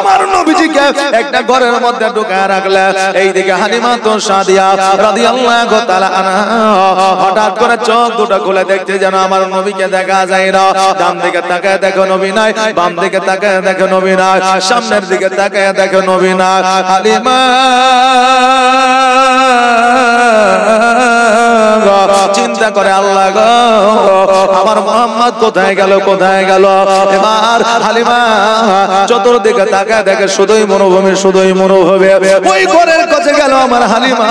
আমার নবীজিকে একটা ঘরের মধ্যে ঢুকায় রাখলে। এইদিকে হালিমা তো সাদিয়া রাদিয়াল্লাহু তাআলা আনহা হঠাৎ করে চোখ দুটো খুলে দেখতে যেন আমার নবীকে দেখা যায় না। ডান দিকে তাকায় দেখো নবী নাই, বাম দিকে তাকায় দেখো নবী নাই, সামনের দিকে তাকায় দেখো নবী নাই। হালিমা চিন্তা করে আল্লাহ গো আমার মুহাম্মদ কোথায় গেল, কোথায় গেল। এবার হালিমা চতুর্দিকে তাকায় দেখে শুধুই মরুভূমি, শুধুই মরুভূমি। ওই ঘরের কাছে গেল আমার হালিমা,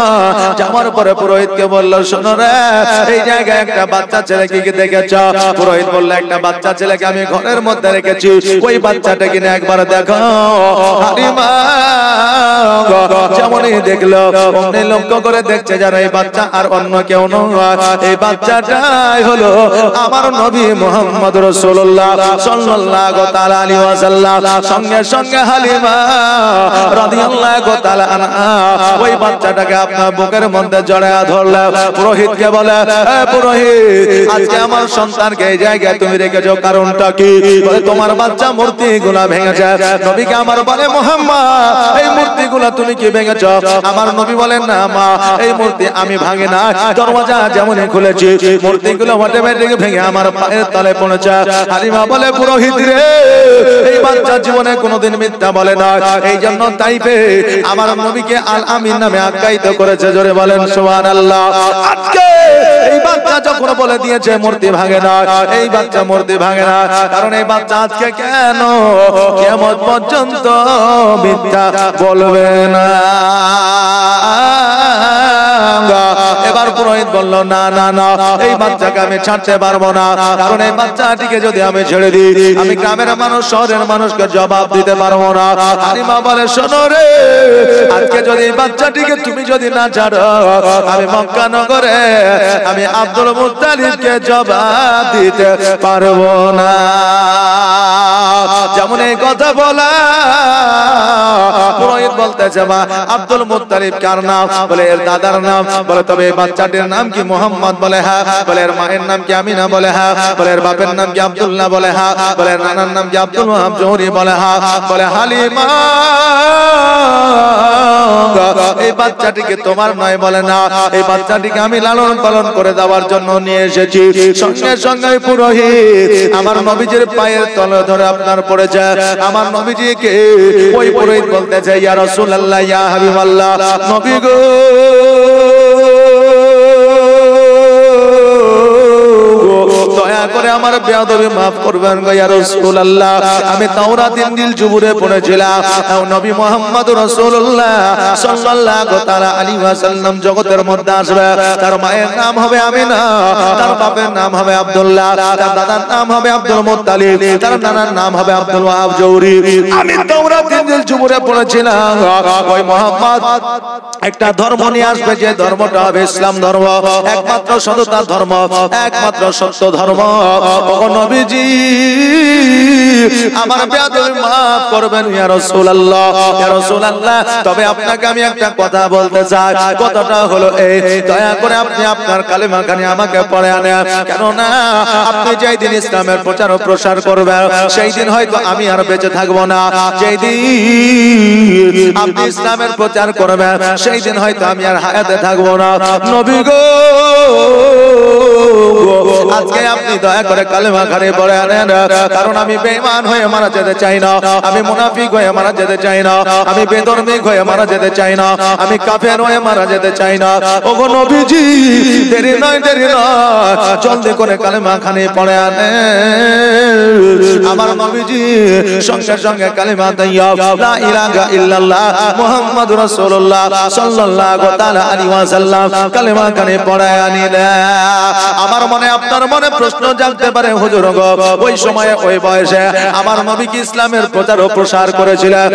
যাওয়ার পরে পুরোহিতকে বলল শোনো রে এই জায়গায় একটা বাচ্চা ছেলেকে দেখেছ? পুরোহিত বলল একটা বাচ্চা ছেলেকে আমি ঘরের মধ্যে রেখেছি, ওই বাচ্চাটা কিনে একবার দেখো। হালিমা যেমনই দেখলো অমনি লক্ষ্য করে দেখছে যারা এই বাচ্চা আর অন্য কেউ নয়, এই বাচ্চাটাই হলো আমার নবী মুহাম্মদ রাসূলুল্লাহ সাল্লাল্লাহু তাআলা আলাইহি ওয়াসাল্লাম। সঙ্গে সঙ্গে হালিমা রাদিয়াল্লাহু তাআলা আনহা ওই বাচ্চাটাকে আপনার বুকের মধ্যে জড়ায় ধরল। পুরোহিতকে বলে পুরোহিত আজকে আমার সন্তানকে এই জায়গায় তুমি রেখেছো, কারণটা কি? বলে তোমার বাচ্চা মূর্তিগুলা ভেঙেছে। নবীকে আমার বলে মুহাম্মদ এই মূর্তিগুলা তুমি কি ভেঙেছো? আমার নবী বলেন না মা এই মূর্তি আমি ভাঙি না, দরওয়াজা যেমনই খুলেছি মূর্তিগুলো অটোমেটিক ভেঙে আমার পায়ের তলে পড়েছে। হালিমা বলে পুরোহিত রে এই বাচ্চা জীবনে কোনোদিন মিথ্যা বলে না, এই জন্য তাইপে আমার নবীকে আল আমিন নামে আখ্যায়িত করেছে। জোরে বলেন সুবহানাল্লাহ। আজকে এই বাচ্চা যখন বলে দিয়েছে মূর্তি ভাঙে না, এই বাচ্চা মূর্তি ভাঙে না, কারণ এই বাচ্চা আজকে কেন কিয়ামত পর্যন্ত মিথ্যা বলবে না। এবার পুরোহিত বলল না না না এই বাচ্চাকে আমি ছাড়তে পারবো না, কারণ এই বাচ্চাটিকে যদি আমি ছেড়ে দিই আমি গ্রামের মানুষ শহরের মানুষকে জবাব দিতে পারবো না। হালিমা বলে শোনো রে আজকে যদি এই বাচ্চাটিকে তুমি যদি না ছাড়ো আমি মক্কা নগরে আমি আব্দুল মুত্তালিবকে জবাব দিতে পারবো না। যেমন এই কথা বলা পুরোহিত বলতেছে মা আব্দুল মুত্তালিব কার নাম? বলে এর দাদার নাম। বলে তবে এই বাচ্চাটির নাম কি মুহাম্মদ? বলে হ্যাঁ। বলে এর মায়ের নাম কি আমিনা? বলে হ্যাঁ। বলে এর বাপের নাম কি আব্দুল্লাহ? বলে হ্যাঁ। বলে এর নানার নাম কি আব্দুল ওয়াহাব জোহরি? বলে হ্যাঁ। বলে হালিমা এই বাচ্চাটিকে তোমার নয়? বলে না, এই বাচ্চাটিকে আমি লালন পালন করে দেওয়ার জন্য নিয়ে এসেছি। সঙ্গে সঙ্গে পুরোহিত আমার নবীজির পায়ের তলে ধরে আপনার পড়েছে। আমার নবীজিকে ওই পুরোহিত বলতেছে ইয়া রাসূলুল্লাহ ইয়া হাবিবাল্লাহ নবী গো দয়া করে আমার বেয়াদবি maaf করবেন গো ইয়া রাসূলুল্লাহ। আমি তাওরাত ইনজিল জুবুরে পড়েছিলাম নবী মুহাম্মদ রাসূলুল্লাহ সাল্লাল্লাহু তাআলা আলাইহি ওয়াসাল্লাম জগতের মধ্যে আসবে, তার মায়ের নাম হবে আমিনা, তার বাপের নাম হবে আব্দুল্লাহ, তার দাদার নাম হবে আব্দুল মুত্তালিব, তার নানার নাম হবে আব্দুল ওয়াহাব জৌহরি। আমি তাওরাত ইনজিল জুবুরে পড়েছিলাম ওই মুহাম্মদ একটা ধর্ম নিয়ে আসবে, যে ধর্মটা হবে ইসলাম ধর্ম, একমাত্র সততার ধর্ম, একমাত্র সত্য ধর্ম। ওগো নবীজি আমার বেয়াদবি maaf করবেন ইয়া রাসূলুল্লাহ। ইয়া রাসূলুল্লাহ তবে আপনাকে আমি একটা কথা বলতে চাই, কথাটা হলো এই দয়া করে আপনি আপনার কালেমা খানি আমাকে পড়ে আনেন, কেননা আপনি যেই দিন ইসলামের প্রচার ও প্রসার করবেন সেই দিন হয়তো আমি আর বেঁচে থাকবো না, যেই দিন আপনি ইসলামের প্রচার করবেন সেই দিন হয়তো আমি আর হায়াতে থাকবো না। নবী গো আজকে আপনি দয়া করে কালেমা খানি পড়ে আনেন, কারণ আমি বেঈমান হয়ে মারা যেতে চাই না, আমি মুনাফিক হয়ে মারা যেতে চাই না, আমি বেধর্মিক হয়ে মারা যেতে চাই না, আমি কাফের হয়ে মারা যেতে চাই না। ওগো নবীজি দেরি নয় দেরি নয় জলদি করে কালেমা খানি পড়ে আনেন। আমার নবীজি সঙ্গে সঙ্গে কালেমা দিয়া লা ইলাহা ইল্লাল্লাহ মুহাম্মাদুর রাসূলুল্লাহ সাল্লাল্লাহু তাআলা আলাইহি ওয়াসাল্লাম কালেমা খানি পড়ে আনিলেন। আমার মনে আপনার মনে প্রশ্ন জানতে পারে হুজুর গো ওই সময়ে ওই বয়সে আমার নবী কি ইসলামের প্রচার ও প্রসার করেছিলেন?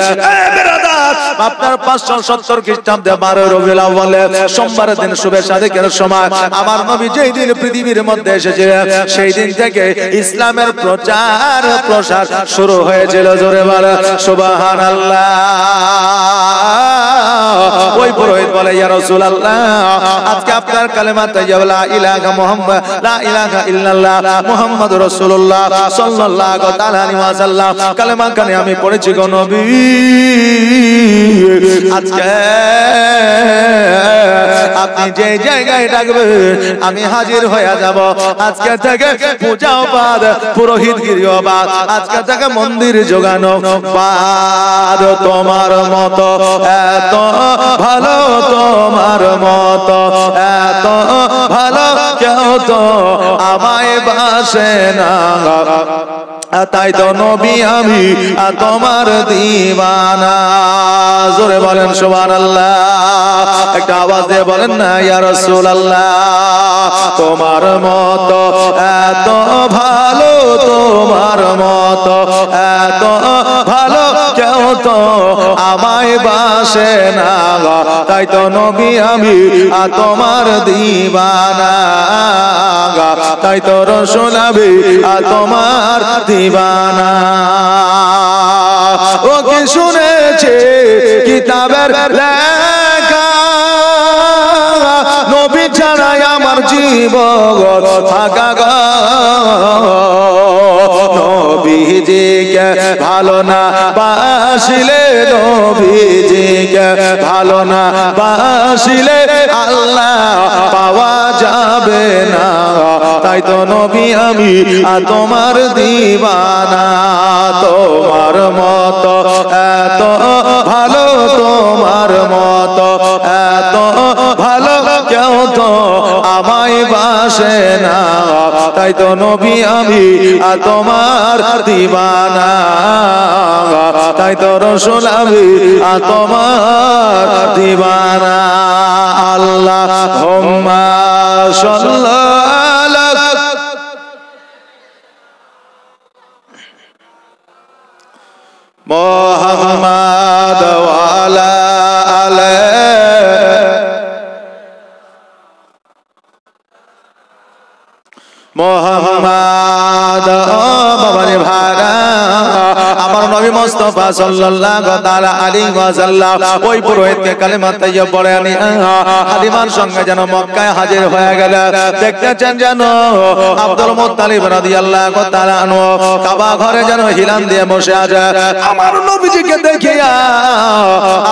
আপনার 570 খ্রিস্টাব্দে 12 রবিউল আউয়াল সোমবারের দিন শুভে সাদেকের সময় আমার নবী যেই দিন পৃথিবীর মধ্যে এসেছিলেন সেই দিন থেকে ইসলামের প্রচার প্রসার শুরু হয়েছিল। জোরে বলেন সুবহানাল্লাহ। ওই পুরোহিত বলে ইয়া রাসূলুল্লাহ আজকে আপনার কালেমা তাইয়্যিবা লা ইলাহা মুহাম্মদ লা ইলাহা ইল্লাল্লাহ মুহাম্মাদুর রাসূলুল্লাহ সাল্লাল্লাহু তাআলা আলাইহি ওয়াসাল্লাম কালেমা কানে আমি পড়েছি গো নবী আজকে আপনি যে জায়গায় ডাকবেন আমি হাজির হয়ে যাব আজকে থেকে পূজা বাদ পুরোহিতগিরি বাদ আজকে থেকে মন্দির জোগানো বাদ তোমার মতো এত ভালো তোমার মতো এত ভালো কেউ তো আমায় বাসে না তাই তো নবী আমি তোমার দিওয়ানা জোরে বলেন সুবহানাল্লাহ একটা আওয়াজ দিয়ে বলেন না ইয়া রাসূলুল্লাহ তোমার মতো এত ভালো তোমার মতো এত ভালো কেউ তো আমায় বাসে না তাই তো নবী আমি তোমার দিওয়ানা তাই তো রাসূল আমি তোমার দিওয়ানা ও কি শুনেছে কিতাবের লেখা নবী ছাড়া আমার জীবন ফাঁকা গো নবীজিকে ভালো না বাসিলে নবীজিকে ভালো না বাসিলে আল্লাহ পাওয়া যাবে না তাই তো নবী আমি তোমার দিওয়ানা তোমার মতো এত ভালো তোমার মতো এত ভালো কেউ তো আমায় বাসে না তাই তো নবী আমি তোমার দিওয়ানা তাই তো রাসূল আমি তোমার দিওয়ানা আল্লাহুম্মা সাল্লাল্লাহু মুহাম্মাদ ওয়া আলা আলিহি মুহাম্মাদ বাবারে ভাড়া আমার নবী মুস্তাফা সাল্লাল্লাহু তাআলা আলাইহি ওয়াসাল্লাম ওই পুরোহিতকে কালেমা তাইয়্যিবা পড়ে আনি হালিমার সঙ্গে যেন মক্কায় হাজির হয়ে গেল দেখতেছেন যেন আব্দুল মুত্তালিব রাদিয়াল্লাহু তাআলা আনহু কাবা ঘরে যেন হিলান দিয়ে বসে আছে আমার নবীজিকে দেখিয়া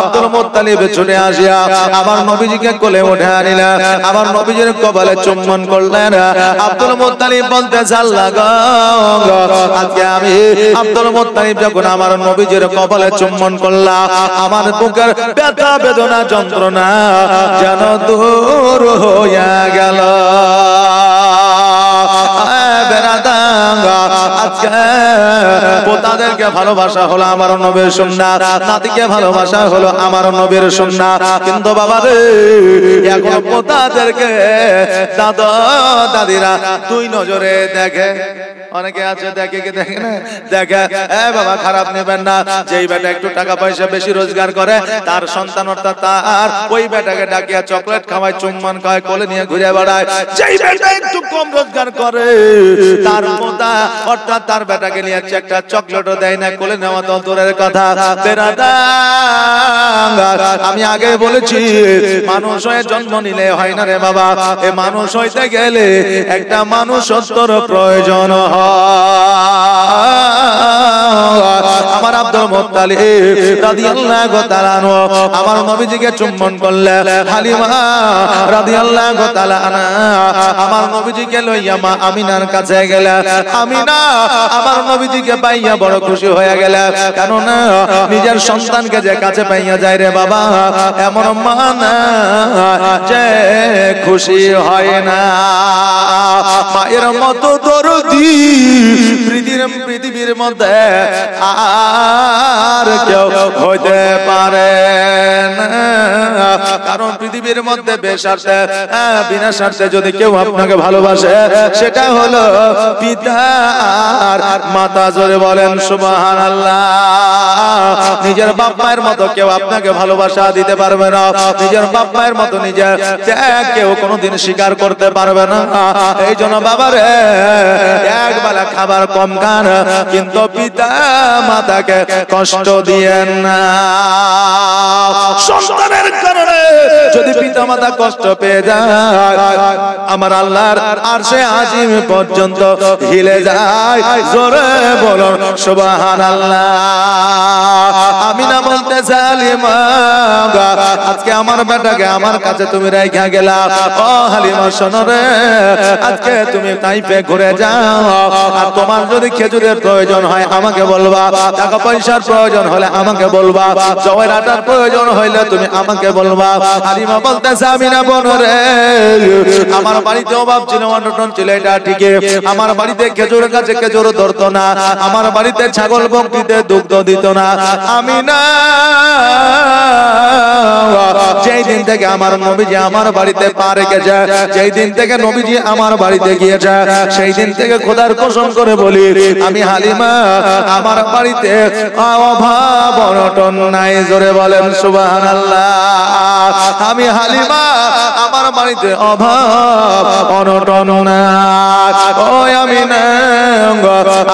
আব্দুল মুত্তালিব ছুটে আসিয়া আমার নবীজিকে কোলে উঠে আনিলেন আমার নবীজির কপালে চুম্বন করলেন আব্দুল মুত্তালিব বলতে আল্লাহ গো আজকে আমি আব্দুল মুত্তালিব যখন আমার নবীজির কপালে চুম্বন করলাম আমার বুকের ব্যথা বেদনা যন্ত্রণা যেন দূর হয়ে গেল আজকে পোতাদেরকে ভালোবাসা হলো আমার নবীর সুন্নাত নাতিকে ভালোবাসা হলো আমার নবীর সুন্নাত কিন্তু বাবা রে এখন পোতাদেরকে দাদা দাদিরা দুই নজরে দেখে অনেকে আছে দেখে কি দেখে না দেখে বাবা খারাপ নেবেন না যেই বেটা একটু টাকা পয়সা বেশি রোজগার করে তার সন্তান অর্থাৎ তার ওই বেটাকে ডাকিয়া চকলেট খাওয়ায় চুম্বন খাওয়ায় কোলে নিয়ে ঘুরে বেড়ায় যেই বেটা একটু কম রোজগার করে তার পোতা অর্থাৎ তার বেটাকে নিয়ে একটা চকলেটও দেয় না কোলে নেওয়া তো দূরের কথা আমি আগে বলেছি মানুষ হয়ে জন্ম নিলে হয় না রে বাবা এ মানুষ হইতে গেলে একটা মানুষত্বর প্রয়োজন হয় আমার আব্দুল মুত্তালিব রাদিয়াল্লাহু তাআলা আনহু আমার নবীজিকে চুম্বন করলেন হালিমা রাদিয়াল্লাহু তাআলা আনহা আমার নবীজিকে লইয়া মা আমিনার কাছে গেলেন আমিনা আমার নবীজিকে পাইয়া বড় খুশি হয়ে গেলেন কেন না নিজের সন্তানকে যে কাছে পাইয়া যায় রে বাবা এমন মা না যে খুশি হয় না মায়ের মতো দরদি পৃথিবীর মধ্যে আর কেউ হইতে পারে না কারণ পৃথিবীর মধ্যে বেস্বার্থে বিনা স্বার্থে যদি কেউ আপনাকে ভালোবাসে সেটা হলো পিতা আর মাতা জোরে বলেন সুবহানাল্লাহ নিজের বাপ মায়ের মতো কেউ আপনাকে ভালোবাসা দিতে পারবে না নিজের বাপ মায়ের মতো নিজের ত্যাগ কেউ কোনোদিন স্বীকার করতে পারবে না এই জন্য বাবারে এক বেলা খাবার কম খান কিন্তু পিতা মাতাকে কষ্ট দিয়েন না। সন্তানের কারণে যদি পিতা মাতা কষ্ট পেয়ে যায় আমার আল্লাহর আরশে আজিম পর্যন্ত হিলে যায়। জোরে বলুন সুবহানাল্লাহ। আমিনা বলতে হালিমা আজকে আমার বেটাকে আমার কাছে তুমি রাইখা গেলা। ও হালিমা শোনো রে, আজকে তুমি তাইফে ঘুরে যাও, আর তোমার যদি খেজুরের প্রয়োজন হয় আমাকে বলবা, টাকা পয়সার প্রয়োজন হলে আমাকে বলবা, জয়ের আটার প্রয়োজন হইলে তুমি আমাকে বলবা। হালিমা বলতেছে আমিনা বোন রে, আমার বাড়িতে অভাব ছিল, অনটন ছিল, এটা ঠিকই। আমার বাড়িতে খেজুরের কাছে খেজুর ধরতো না, আমার বাড়িতে ছাগল বকরিতে দুগ্ধ দিত না। আমিনা যেই দিন থেকে আমার নবীজি আমার বাড়িতে পা রেখেছে, যেই দিন থেকে নবীজি আমার বাড়িতে গিয়েছে, সেই দিন থেকে খোদার কসম করে বলি আমি হালিমা আমার বাড়িতে অভাব অনটন নাই। জোরে বলেন সুবহানাল্লাহ। আমি হালিমা আমার বাড়িতে অভাব অনটন নাই। ওই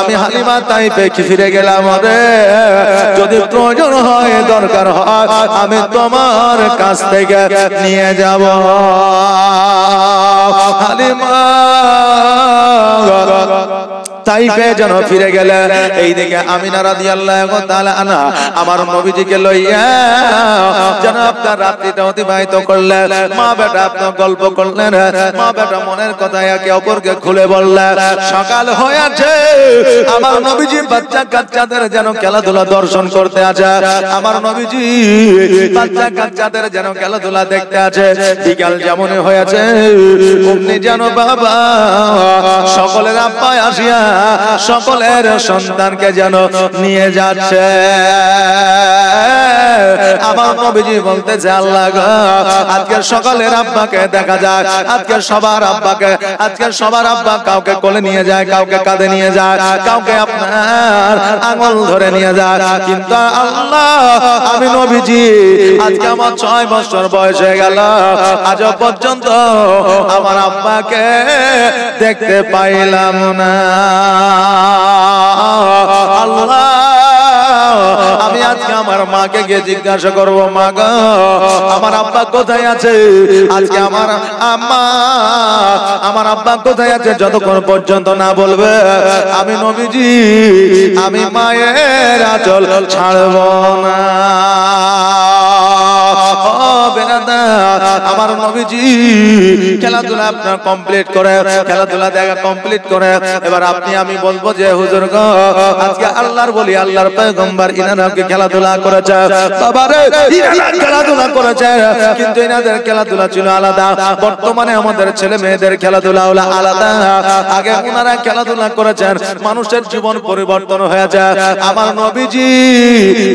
আমি হালিমা তাইফে ফিরে গেলাম রে, যদি প্রয়োজন হয় দরকার হয় আমি তোমার কাছ থেকে নিয়ে যাব। হালিমা তাইফে যেন ফিরে গেলে এইদিকে আমিনা রাদিয়াল্লাহু তাআলা আনহা আমার নবীজিকে লইয়া যেন আপনার রাত্রিটা অতিবাহিত করলেন। মা বেটা আপনার গল্প করলেন, মা বেটা মনের কথা একে অপরকে খুলে বললেন। সকাল হয়েছে, আমার নবীজি বাচ্চা কাচ্চাদের যেন খেলাধুলা দর্শন করতে আছে, আমার নবীজি বাচ্চা কাচ্চাদের যেন খেলাধুলা দেখতে আছে। বিকাল যেমন হয়েছে অমনি যেন বাবা সকলের আব্বা আসিয়া সকলের সন্তানকে যেন নিয়ে যাচ্ছে। আমার নবীজি বলতেছে আল্লাহ গো, আজকে সকলের আব্বাকে দেখা যায়, আজকে সবার আব্বাকে, আজকে সবার আব্বা কাউকে কোলে নিয়ে যায়, কাউকে কাঁধে নিয়ে যায়, কাউকে আপনার আঙুল ধরে নিয়ে যায়। কিন্তু আল্লাহ আমি নবীজি আজকে আমার 6 বছর বয়স হয়ে গেল, আজ পর্যন্ত আমার আব্বাকে দেখতে পাইলাম না। আল্লাহ আমি আজকে আমার মাকে গিয়ে জিজ্ঞাসা করবো, মা গো আমার আব্বা কোথায় আছে? আজকে আমার আম্মা আমার আব্বা কোথায় আছে যতক্ষণ পর্যন্ত না বলবে আমি নবীজি আমি মায়ের আঁচল ছাড়ব না। আমার নবীজি খেলাধুলা আপনার কমপ্লিট করে, খেলাধুলা দেখা কমপ্লিট করে এবার আপনি আমি বলবো যে হুজুর গো আজকে আল্লাহর বলি আল্লাহর পয়গম্বর ইনারাকে খেলাধুলা করেছে, বাবারে ইনারা খেলাধুলা করেছে, কিন্তু ইনাদের খেলাধুলা ছিল আলাদা। বর্তমানে আমাদের ছেলে মেয়েদের খেলাধুলা হলো আলাদা। আগে ওনারা খেলাধুলা করেছেন, মানুষের জীবন পরিবর্তন হয়েছে। আমার নবীজি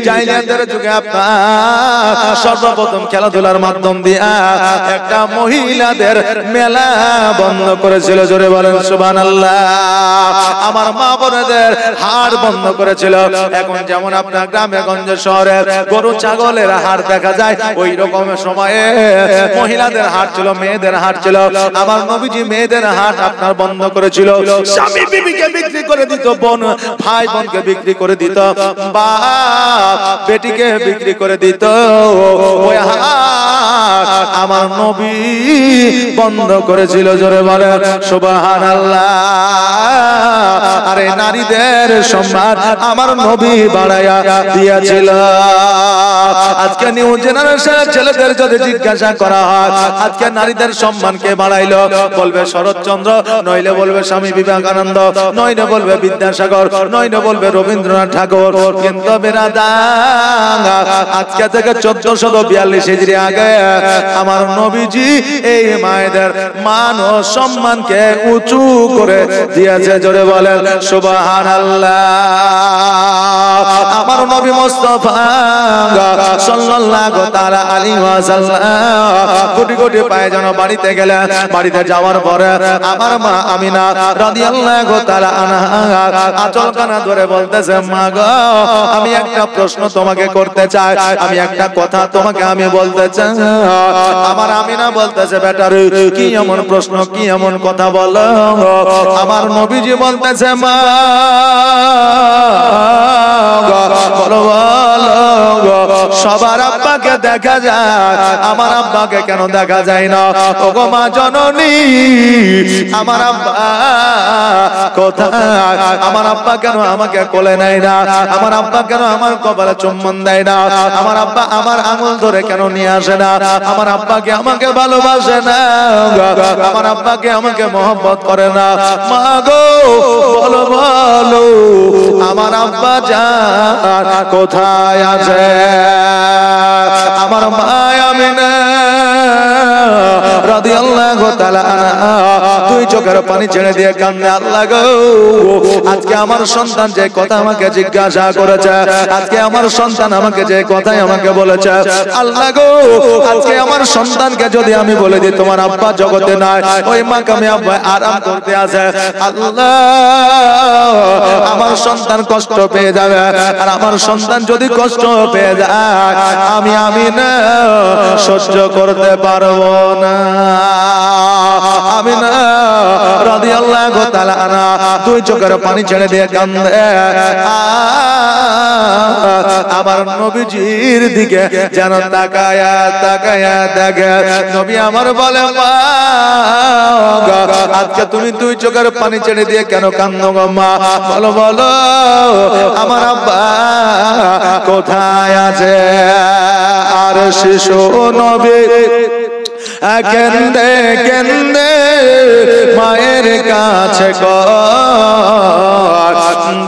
জাহিলিয়াতের যুগে আপনার সর্বপ্রথম খেলাধুলার মাধ্যম দিয়ে একটা মহিলাদের মেলা বন্ধ করেছিল। জোরে বলেন সুবহানাল্লাহ। আমার মা বোনদের হাট বন্ধ করেছিল। এখন যেমন আপনার গ্রামে গঞ্জে শহরে গরু ছাগলের হাট দেখা যায়, ওই রকম সময়ে মহিলাদের হাট ছিল, মেয়েদের হাট ছিল। আমার নবীজি মেয়েদের হাট আপনার বন্ধ করেছিল। স্বামী বিবিকে বিক্রি করে দিত, বোন ভাই বোনকে বিক্রি করে দিত, বাপ বেটিকে বিক্রি করে দিত। ওই হাট আমার নবী বন্ধ করেছিল। জোরে বলেন সুবহানাল্লাহ। আরে নারীদের সম্মান আমার নবী বাড়ায়া দিয়েছিল। আজকে নিউ জেনারেশনের ছেলেদের যদি জিজ্ঞাসা করা হয় আজকে নারীদের সম্মান কে বাড়াইলো, বলবে শরৎচন্দ্র, নইলে বলবে স্বামী বিবেকানন্দ, নইলে বলবে বিদ্যাসাগর, নইলে বলবে রবীন্দ্রনাথ ঠাকুর। কিন্তু বেরাদাঙ্গা আজকে থেকে 1442 হিজরি আগে আমার নবীজি এই মায়েদের মান ও সম্মানকে উঁচু করে দিয়েছে। জোরে বলেন সুবহানাল্লাহ। আমার নবী মুস্তাফা সাল্লাল্লাহু তাআলা আলাইহি ওয়াসাল্লাম কোটি কোটি পায়ে যেন বাড়িতে গেলেন। বাড়িতে যাওয়ার পরে আমার মা আমিনা রাদিয়াল্লাহু তাআলা আনহা আঁচলখানা ধরে বলতেছে, মা গো আমি একটা প্রশ্ন তোমাকে করতে চাই, আমি একটা কথা তোমাকে আমি বলতে চাই। আমার আমিনা বলতেছে, বেটা রে কি এমন প্রশ্ন, কি এমন কথা বলো? আমার নবীজি বলতেছে, মা বলো বলো, সবার আব্বাকে দেখা যায়, আমার আব্বাকে কেন দেখা যায় না? ওগো মা জননী, আমার আব্বা কোথায়? আমার আব্বা কেন আমাকে কোলে নেয় না? আমার আব্বা কেন আমার কপালে চুম্বন দেয় না? আমার আব্বা আমার আঙুল ধরে কেন নিয়ে আসে না? আমার আব্বাকে আমাকে ভালোবাসে না, আমার আব্বাকে আমাকে মহব্বত করে না। মা গো বলো বলো, আমার আব্বা জান কোথায় আছে? আমার মা আমিনা রাদিয়াল্লাহু তাআলা আনহা দুই চোখের পানি ছেড়ে দিয়ে কান্দে, আল্লাহ গো আজকে আমার সন্তান যে কথা আমাকে জিজ্ঞাসা করেছে, আজকে আমার সন্তান আমাকে যে কথাই আমাকে বলেছে, আল্লাহ গো আজকে আমার সন্তানকে যদি আমি বলে দিই তোমার আব্বা জগতে নাই, ওই মাকামে আব্বা আরাম করতে আছে, আল্লাহ আমার সন্তান কষ্ট পেয়ে যাবে। আর আমার সন্তান যদি কষ্ট পেয়ে যায় আমি না সহ্য করতে পারবো না। আমিনা রাদিয়াল্লাহু তাআলা আনহা দুই চোখের পানি ছেড়ে দিয়ে কান্দে। আমার নবীজির দিকে যেন তাকায়া তাকায়া দেখে। নবী আমার বলে, মা আজকে তুমি দুই চোখের পানি ছেড়ে দিয়ে কেন কান্দো গো মা? বলো বলো, আমার আব্বা কোথায় আছে? আর শিশু নবী কেন্দে কেন্দে মায়ের কাছে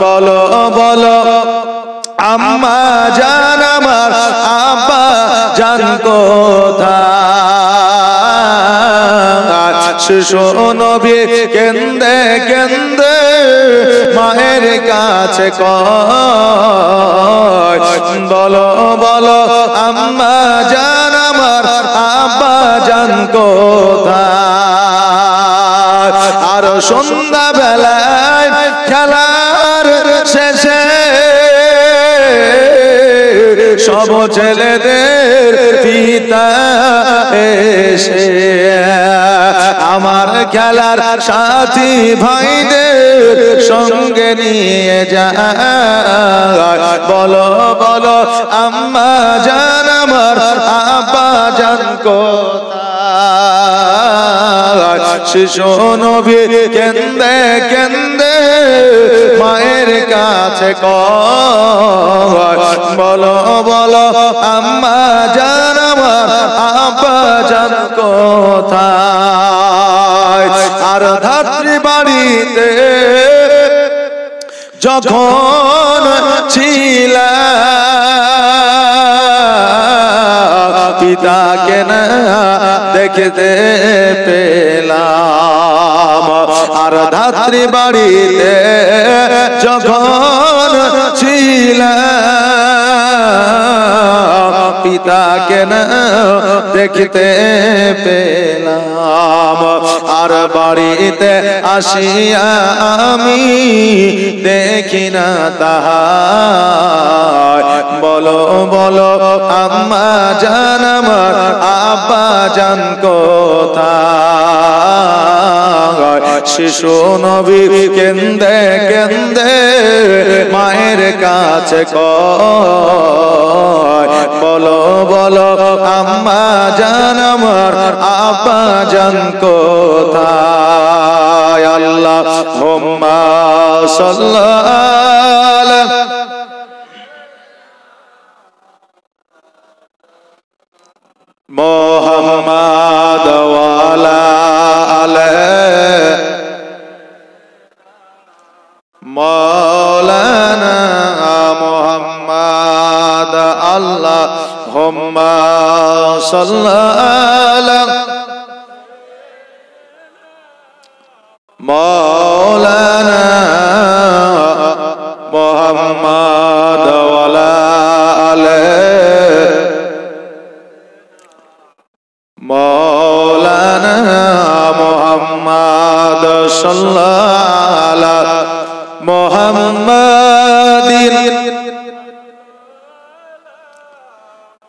বলো বলো, আম্মা জান আমার আব্বা জান কোথায়? শিশু নবী কেন্দে কেন্দে মায়ের কাছে বলো বলো, আম্মা জান আমার আব্বা জান কোথায়? আর সন্ধ্যা বেলায় খেলার শেষে সব ছেলেদের পিতা এসে আমার খেলার সাথী ভাইদের সঙ্গে নিয়ে যায়। বলো বলো, আম্মা জান আমার আব্বা জান কোথায়? শিশু নবী কেন্দে কেন্দে মায়ের কাছে বলো বলো, আম্মা জান আমার আব্বা জান কোথায়? আর ধাত্রী বাড়িতে যখন ছিলাম পিতাকে না দেখতে পেলাম। আর ধাত্রী বাড়িতে যখন ছিলাম পিতাকে না দেখতে পেলাম। আর বাড়িতে আসিয়া আমি দেখি না তাহার। বলো বলো, আম্মা জান আমার আব্বা জান কোথায়? শিশু নবী কেন্দে কেন্দে মায়ের কাছে বলো বলো, আম্মা জান আমার আব্বা জান কোথায়? আল্লাহুম্মা সাল্লি মুহাম্মাদ ওয়া আলা আলি মাওলানা মুহাম্মাদ। আল্লাহুম্মা সাল্লি মাওলানা মুহাম্মাদ ওয়া আলা আলি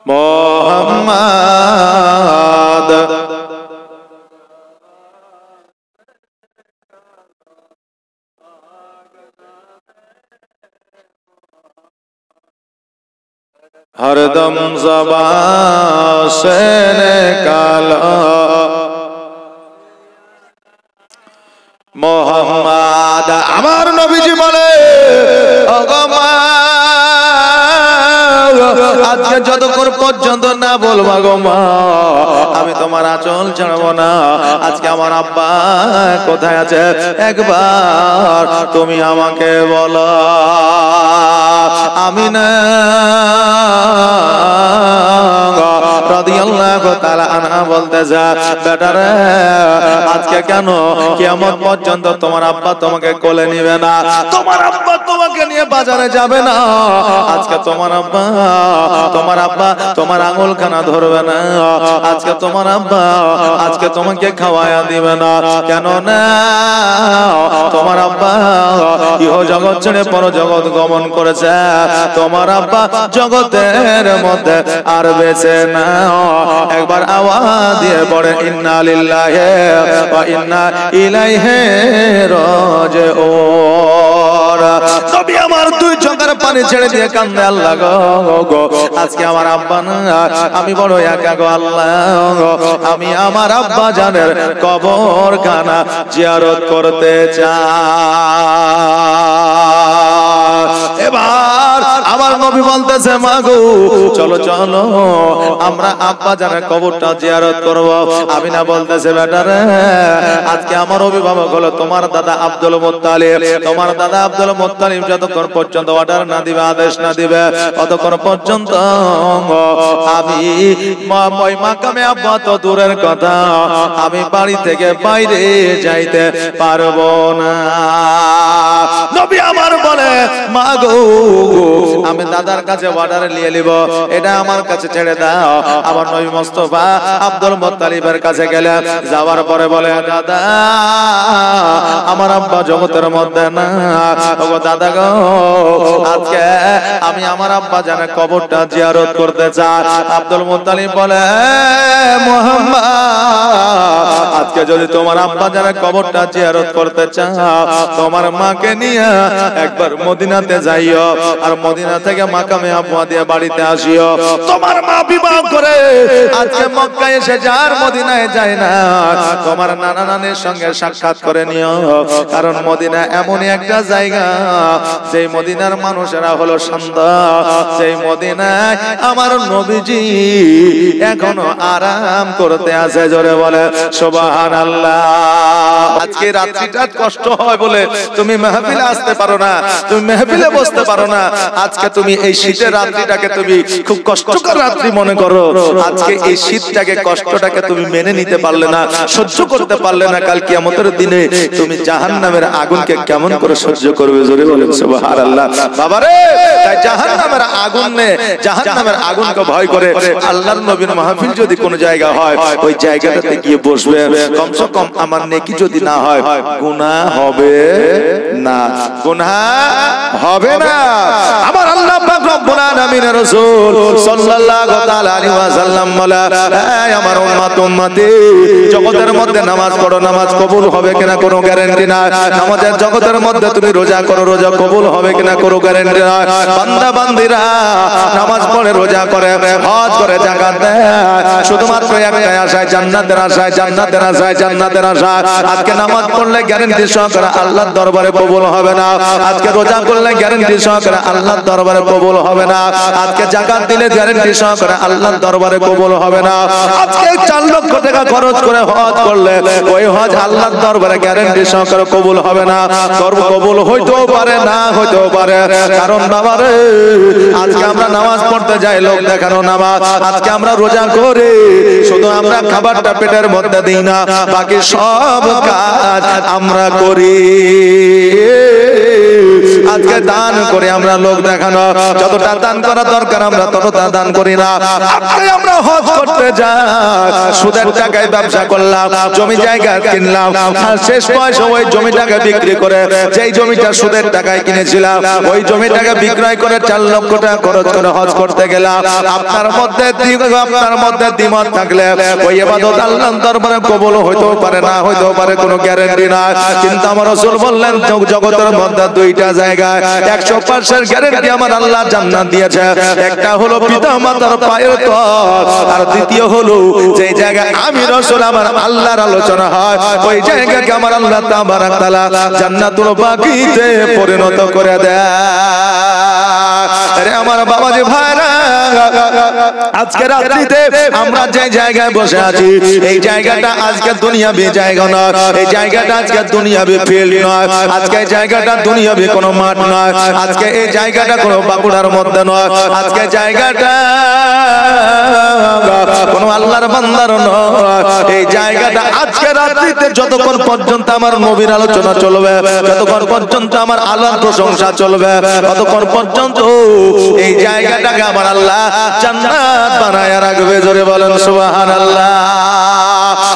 মোহাম্মদ हरदम ज़बान से निकालो मोहम्मद। আমার নবীজি বলে আজকে যতক্ষণ পর্যন্ত না বলবা গো মা আমি তোমার আঁচল ছাড়বো না। আজকে আমার আব্বা কোথায় আছে একবার তুমি আমাকে বলো। আমিনা রাদিয়াল্লাহু তাআলা আনহা বলতেছে বেটারে আজকে কেন কিয়ামত পর্যন্ত তোমার আব্বা তোমাকে কোলে নিবে না, তোমার আব্বা তোমাকে নিয়ে বাজারে যাবে না। আজকে তোমার আব্বা তোমার আঙুলখানা ধরবে না। আজকে তোমার আব্বা আজকে তোমাকে খাওয়ায়া দিবে না। কেন না তোমার আব্বা ইহ জগৎ ছেড়ে পর জগৎ গমন করেছে। তোমার আব্বা জগতের মধ্যে আর বেঁচে না। একবার আওয়াজ দিয়ে পড়ে ইন্না লিল্লাহি ওয়া ইন্না ইলাইহি রাজিউন। নবী আমার দুই চোখের পানি ছেড়ে দিয়ে কান্দে আল্লাহ গো আজকে আমার আব্বা না আমি বড় একা গো আল্লাহ। আমি আমার আব্বা জানের কবরখানা জিয়ারত করতে চাই। এবার আমার নবী বলতেছে মা গো চলো চলো আমরা আব্বা জানের কবরটা জিয়ারত করব। আমিনা বলতেছে বেটারে আজকে আমার অভিভাবক হলো তোমার দাদা আব্দুল মুত্তালিব। তোমার দাদা আব্দুল মুত্তালিব যতক্ষণ পর্যন্ত অর্ডার না দিবে আদেশ না দিবে ততক্ষণ পর্যন্ত আমি ওই মাকামে আব্বা তো দূরের কথা আমি বাড়ি থেকে বাইরে যাইতে পারবো না। নবী আমার বলে মা গো আমি দাদার কাছে অর্ডার নিয়ে নিব, এটা আমার কাছে ছেড়ে দাও। আমার নবী মুস্তাফা আব্দুল মুত্তালিবের কাছে গেলে যাওয়ার পরে বলে দাদা আমার আব্বা জগতের মধ্যে না। ওগো দাদা গো আজকে আমি আমার আব্বা জানে কবরটা জিয়ারত করতে চাই। আব্দুল মুত্তালিব বলে মুহাম্মদ আজকে যদি তোমার আব্বা জানে কবরটা জিয়ারত করতে চাও তোমার মাকে নিয়ে একবার মদিনাতে যাইও আর মদিনা থেকে মাকামে আব্বা দিয়ে বাড়িতে আসিও। তোমার মা বিবাহ করে আজকে মক্কায় এসে যার মদিনায় যায় না তোমার নানা নানির সঙ্গে সাক্ষাৎ করে নিও। কারণ মদিনা এমনই একটা জায়গা যেই মদিনার মানুষেরা হলো সুন্দর, সেই মদিনায় আমার নবীজি এখনো আরাম করতে আছে। জোরে বলে সুবহানাল্লাহ। আজকে রাত্রিটা কষ্ট হয় বলে তুমি মাহফিলে আসতে পারো না, তুমি মাহফিলে বসতে পারো না। আজকে তুমি এই শীতের রাত্রিটাকে তুমি খুব কষ্টকর রাত্রি মনে করো। আজকে এই শীতটাকে কষ্টটাকে তুমি মেনে নিতে পারলে না, সহ্য করতে পারলে না। কাল কিয়ামতের দিনে তুমি জাহান্নামের আগুনকে কেমন করে সহ্য করবে? জোরে বলেন সুবহানাল্লাহ। বাবারে তাই জাহান্নামের জাহান্নামের আগুনকে ভয় করে আল্লাহর নবীর মাহফিল যদি কোন জায়গা হয় ওই জায়গাটাতে গিয়ে বসবে। কমসে কম আমার নেকি যদি না হয় গুনাহ হবে না, গুনাহ হবে না। আমার আল্লাহ পাক রব্বুল আলামিনের রাসূল সাল্লাল্লাহু তাআলা আলাইহি ওয়াসাল্লাম বলে এই আমার উম্মতি জগতের মধ্যে নামাজ পড়ো, নামাজ কবুল হবে কিনা কোনো গ্যারান্টি নাই। নামাজের জগতের মধ্যে তুমি রোজা করো, রোজা কবুল হবে কিনা কোনো গ্যারান্টি নাই। বান্দা বান্দীরা নামাজ পড়ে, রোজা করে, হজ করে, যাকাত দেয় শুধুমাত্র একটাই আশায় জান্নাতের আশায়, জান্নাতের আশায়, জান্নাতের আশায়। আজকে নামাজ পড়লে গ্যারান্টি সহকারে আল্লাহর দরবারে কবুল হবে না। আজকে রোজা করলে গ্যারান্টি সহকারে আল্লাহর দরবারে কবুল হবে না। আজকে যাকাত দিলে গ্যারান্টি সহকারে আল্লাহর দরবারে কবুল হবে না। আজকে 4 লক্ষ টাকা খরচ করে হজ করলে ওই হজ আল্লাহর দরবারে গ্যারান্টি সহকারে কবুল হবে না। কবুল হইতেও পারে না হইতেও পারে। কারণ বাবারে আজকে আমরা নামাজ পড়তে যাই লোক দেখানো নামাজ, আজকে আমরা রোজা করি শুধু আমরা খাবারটা পেটের মধ্যে দিই না, বাকি সব কাজ আমরা করি। আজকে দান করে আমরা লোক দেখানো, যতটা দান করা দরকার আমরা ততটা দান করি না। আজকে আমরা হজ করতে যাই, সুদের টাকায় ব্যবসা করলাম, জমি জায়গা কিনলাম, আর শেষ পয়সা ওই জমিটাকে বিক্রি করে, যেই জমিটা সুদের টাকায় কিনেছিলাম ওই জমিটাকে বিক্রয় করে 4 লক্ষ টাকা খরচ করে হজ করতে গেলাম। আপনার মধ্যে দ্বিমত থাকলে ওই ইবাদত আল্লাহর দরবারে কবুল হইতেও পারে, না হইতেও পারে, কোনো গ্যারান্টি নাই। কিন্তু আমার রাসূল বললেন জগতের মধ্যে দুইটা জায়গায় 100% গ্যারান্টি আমার আল্লাহ জান্নাত দিয়েছে। একটা হলো পিতা মাতার পায়ের তল, আর দ্বিতীয় হলো যে জায়গায় আমি রাসূল আমার আল্লাহর আলোচনা হয় ওই জায়গাকে আমার আল্লাহ তাবারাক তাআলা জান্নাতুল বাকিতে পরিণত করে দেয়। আরে আমার বাবাজি ভাইরা, আজকে রাত্রিতে আমরা যে জায়গায় বসে আছি এই জায়গাটা আজকে দুনিয়াবি জায়গা নয়, এই জায়গাটা আজকে দুনিয়াবি ফিল্ড নয়, আজকে এই জায়গাটা দুনিয়াবি কোনো মাঠ নয়, আজকে এই জায়গাটা কোনো বাঁকুড়ার মধ্যে নয়, আজকে জায়গাটা কোনো আল্লাহর বান্দার নয়। এই জায়গাটা আজকে রাত্রিতে যতক্ষণ পর্যন্ত আমার নবীর আলোচনা চলবে, যতক্ষণ পর্যন্ত আমার আল্লাহর প্রশংসা চলবে, ততক্ষণ পর্যন্ত এই জায়গাটাকে আমার আল্লাহ জান্নাত বানায়া রাখবে। জোরে বলেন সুবহানাল্লাহ।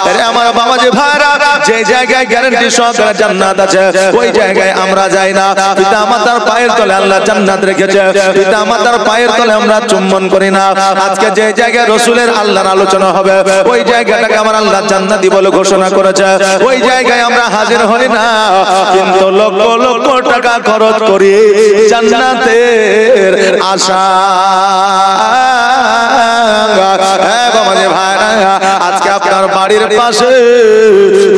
আরে আমার বাবাজি ভাইরা, যে জায়গায় গ্যারান্টি সহকারে জান্নাত আছে ওই জায়গায় আমরা যাই না। পিতা মাতার পায়ের তলে আল্লাহ জান্নাত রেখেছে, পিতা মাতার পায়ের তলে আমরা চুম্বন করি না। আজকে যে জায়গায় রাসূলের আল্লাহর আলোচনা হবে ওই জায়গাটাকে আমার আল্লাহ জান্নাতি বলে ঘোষণা করেছে, ওই জায়গায় আমরা হাজির হই না, কিন্তু লক্ষ লক্ষ টাকা খরচ করি জান্নাতের আশা। আজকে আপনার বাড়ির পাশে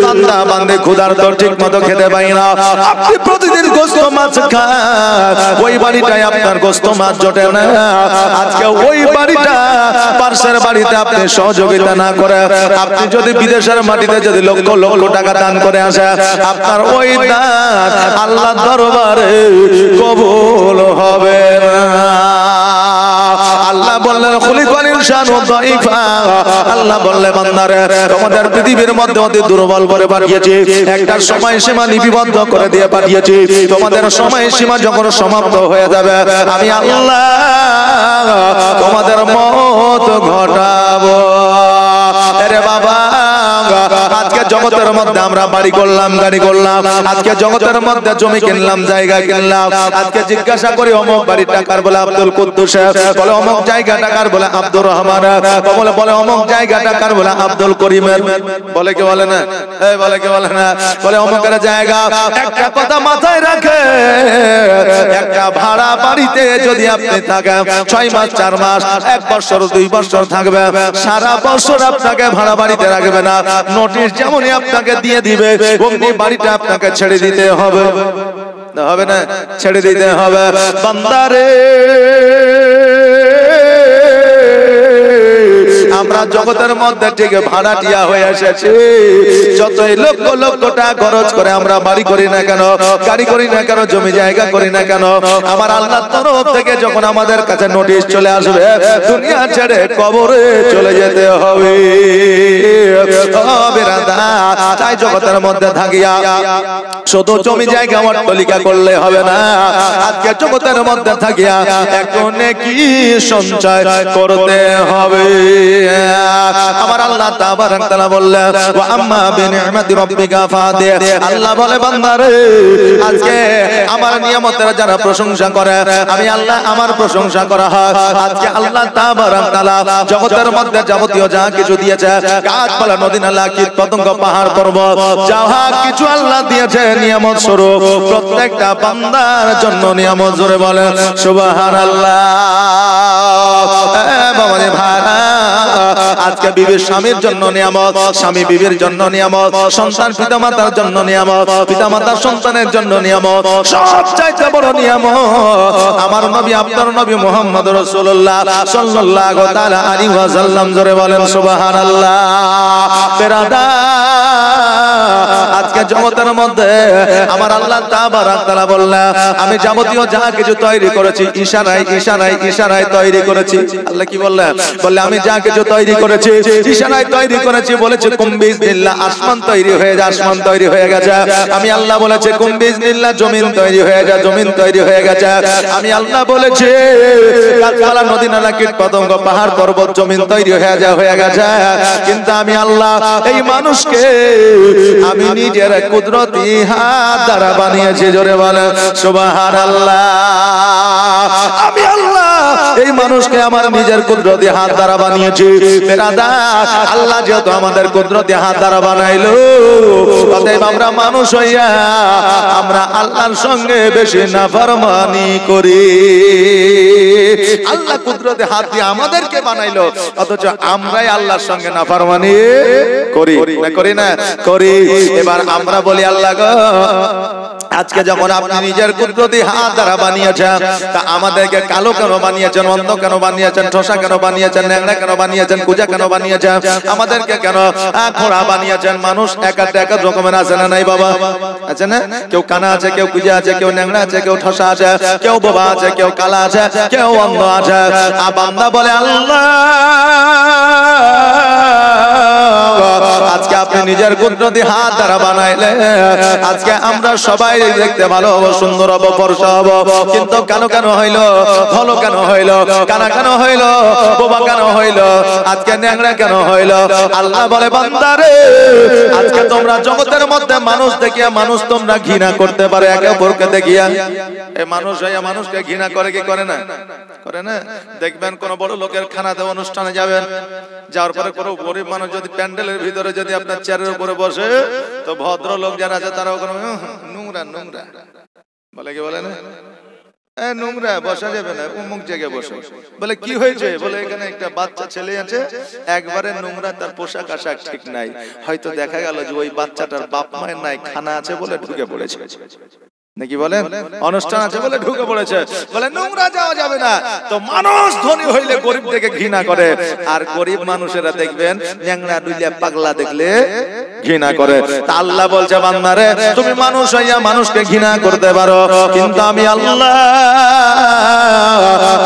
বান্দা বান্দে ক্ষুধার্ত ঠিক মতো খেতে পাই না, আপনি প্রতিদিন গোশত মাছ খান, ওই বাড়িটায় আপনার গোশত মাছ জোটে না। আজকে ওই বাড়িটা পাশের বাড়িতে আপনি সহযোগিতা না করে আপনি যদি বিদেশের মাটিতে যদি লক্ষ লক্ষ টাকা দান করে আসে, আপনার ওই দান আল্লাহর দরবারে কবুল হবে না। আল্লাহ বললেন খুলিকাল ইনসানু দাঈফা, আল্লাহ বললেন বান্দারে তোমাদের পৃথিবীর মধ্যে অতি দুর্বল করে পাঠিয়েছি, একটা সময় সীমা নিবিবদ্ধ করে দিয়ে পাঠিয়েছি, তোমাদের সময় সীমা যখন সমাপ্ত হয়ে যাবে আমি আল্লাহ তোমাদের মওত ঘটাবো। আরে বাবা, আজকে জগতের মধ্যে আমরা বাড়ি করলাম, গাড়ি করলাম, আজকে জগতের মধ্যে জমি কিনলাম, জায়গা কিনলাম, আজকে জিজ্ঞাসা করি অমুক বাড়ির টাকার বলে আব্দুল কুদ্দুস, বলে অমুক জায়গা টাকার বলে আব্দুর রহমান, বলে অমুক জায়গা টাকার বলে আব্দুল করিমের, বলে কি বলে না, বলে কি বলে না, বলে অমুকের জায়গা। একটা কথা মাথায় রাখে, একটা ভাড়া বাড়িতে যদি আপনি থাকেন 6 মাস 4 মাস 1 বছর 2 বছর থাকবে, সারা বছর আপনাকে ভাড়া বাড়িতে রাখবে না, নোটিশ যেমনই আপনাকে দিয়ে দিবে অমনি বাড়িটা আপনাকে ছেড়ে দিতে হবে, হবে না, ছেড়ে দিতে হবে। বান্দারে আমরা জগতের মধ্যে ঠিক ভাড়াটিয়া হয়ে এসেছি, যতই লক্ষ লক্ষ টাকা খরচ করে আমরা বাড়ি করি না কেন, গাড়ি করি না কেন, জমি জায়গা করি না কেন, আমার আল্লাহর তরফ থেকে যখন আমাদের কাছে নোটিশ চলে আসবে দুনিয়া ছেড়ে কবরে চলে যেতে হবে। তাই জগতের মধ্যে থাকিয়া শুধু জমি জায়গা অট্টালিকা করলে হবে না, আজকে জগতের মধ্যে থাকিয়া একটু নেকি সঞ্চয় করতে হবে। আমার আল্লাহ তাবারাক তাআলা বললেন ওয়া আম্মা বিনি'মাতি রাব্বিকা ফাহাদিস, আল্লাহ বলে বান্দারে আজকে আমার নিয়ামতের যারা প্রশংসা করে আমি আল্লাহ আমার প্রশংসা করা হয়। আজকে আল্লাহ তাবারাক তাআলা জগতের মধ্যে যাবতীয় যা কিছু দিয়েছে, গাছপালা, নদী নালা, কীট পতঙ্গ, পাহাড় পর্বত, যা কিছু আল্লাহ দিয়েছে নিয়ামত স্বরূপ, প্রত্যেকটা বান্দার জন্য নিয়ামত। জোরে বলেন সুবহানাল্লাহ। বাবারে ভাড়া, আজকে বিবির স্বামীর জন্য নিয়ামত, স্বামী বিবির জন্য নিয়ামত, সন্তান পিতামাতার জন্য নিয়ামত, পিতামাতার সন্তানের জন্য নিয়ামত, সবচাইতে বড় নিয়ামত আমার নবী আপনার নবী মুহাম্মদ রাসূলুল্লাহ সাল্লাল্লাহু তাআলা আলাইহি ওয়াসাল্লাম। জোরে বলেন সুবহানাল্লাহ। বেরাদার আজকে জগতের মধ্যে আমার আল্লাহ তাবারাক তাআলা বললেন আমি যাবতীয় যা কিছু তৈরি করেছি ইশারায় ইশারায় ইশারায় তৈরি করেছি। আল্লাহ কি বললেন? বললে আমি যা কিছু তৈরি করেছি ইশারায় তৈরি করেছি। বলেছে কুম বিইজনিল্লাহ, আসমান তৈরি হয়ে যায়, আসমান তৈরি হয়ে গেছে। আমি আল্লাহ বলেছে কুম বিইজনিল্লাহ, জমিন তৈরি হয়ে যায়, জমিন তৈরি হয়ে গেছে। আমি আল্লাহ বলেছে গাছপালা নদী নালা কীট পতঙ্গ পাহাড় পর্বত জমিন তৈরি হয়ে যায়, হয়ে গেছে। কিন্তু আমি আল্লাহ এই মানুষকে আমি নিজের কুদরতি হাত দ্বারা বানিয়েছি। জোরে বলেন সুবহানাল্লাহ। আমি আল্লাহ এই মানুষকে আমার নিজের কুদরতি হাত দ্বারা বানিয়েছি। বেরাদার, আল্লাহ যেহেতু আমাদের কুদরতি হাত দ্বারা বানাইলো, অতএব আমরা মানুষ হইয়া আমরা আল্লাহর সঙ্গে বেশি নাফরমানি করি। আল্লাহ কুদরতি হাত দিয়ে আমাদেরকে বানাইলো, অথচ আমরাই আল্লাহর সঙ্গে নাফরমানি করি না, করি না? করি। এবার আমরা বলি আল্লাহ গো, আজকে যখন আপনি নিজের কুদরতি হাত দ্বারা বানিয়েছেন, তা আমাদেরকে কালো কেন বানিয়েছেন, অন্ধ কেন বানিয়েছেন, ঠোসা কেন বানিয়েছেন, ন্যাংরা কেন বানিয়েছেন, কুজা কেন বানিয়েছেন, আমাদেরকে কেন খোড়া বানিয়েছেন? মানুষ এক এক রকমের আছে না নাই বাবা? আছে না? কেউ কানা আছে, কেউ কুজা আছে, কেউ ন্যাংরা আছে, কেউ ঠোসা আছে, কেউ বোবা আছে, কেউ কালা আছে, কেউ অন্ধ আছে। আর বান্দা বলে আল্লাহ আজকে আপনি নিজের কুদরতি হাত দ্বারা বানাইলে আজকে আমরা সবাই দেখতে ভালো হবো, সুন্দর হবো, ফর্সা হবো। কিন্তু কেন কেন হইলো? ভালো কেন হইলো? কানা কেন হইলো? বোবা কেন হইলো? আজকে ন্যাংরা কেন হইলো? আল্লাহ বলে বান্দারে আজকে তোমরা জগতের মধ্যে মানুষ দেখিয়া মানুষ তোমরা ঘৃণা করতে পারে একে অপরকে দেখিয়া। এই মানুষ হইয়া মানুষকে ঘৃণা করে কি করে না? করে না? দেখবেন কোন বড় লোকের খানাতে অনুষ্ঠানে যাবেন, যাওয়ার পরে কোনো গরিব মানুষ যদি প্যান্ডেলের ভিতরে যদি আপনার চেয়ারের উপরে বসে, তো ভদ্র লোক যারা আছে তারা ওখানে নোংরা নোংরা বলে, কি বলে না, নোংরা বসা যাবে না, অমুক জায়গায় বসে। বলে কি হয়েছে? বলে এখানে একটা বাচ্চা ছেলে আছে, একবারে নোংরা, তার পোশাক আশাক ঠিক নাই। হয়তো দেখা গেল যে ওই বাচ্চাটার বাপ মায়ের নাই, খানা আছে বলে ঢুকে পড়েছে নাকি বলেন, অনুষ্ঠান আছে বলে ঢুকে পড়েছে, বলে নোংরা যাওয়া যাবে না। তো মানুষ ধনী হইলে গরিব থেকে ঘৃণা করে, আর গরিব মানুষেরা দেখবেন ন্যাংরা দুইলা পাগলা দেখলে ঘৃণা করে। তা আল্লাহ বলছে বান্দারে তুমি মানুষ হইয়া মানুষকে ঘৃণা করতে পারো, কিন্তু আমি আল্লাহ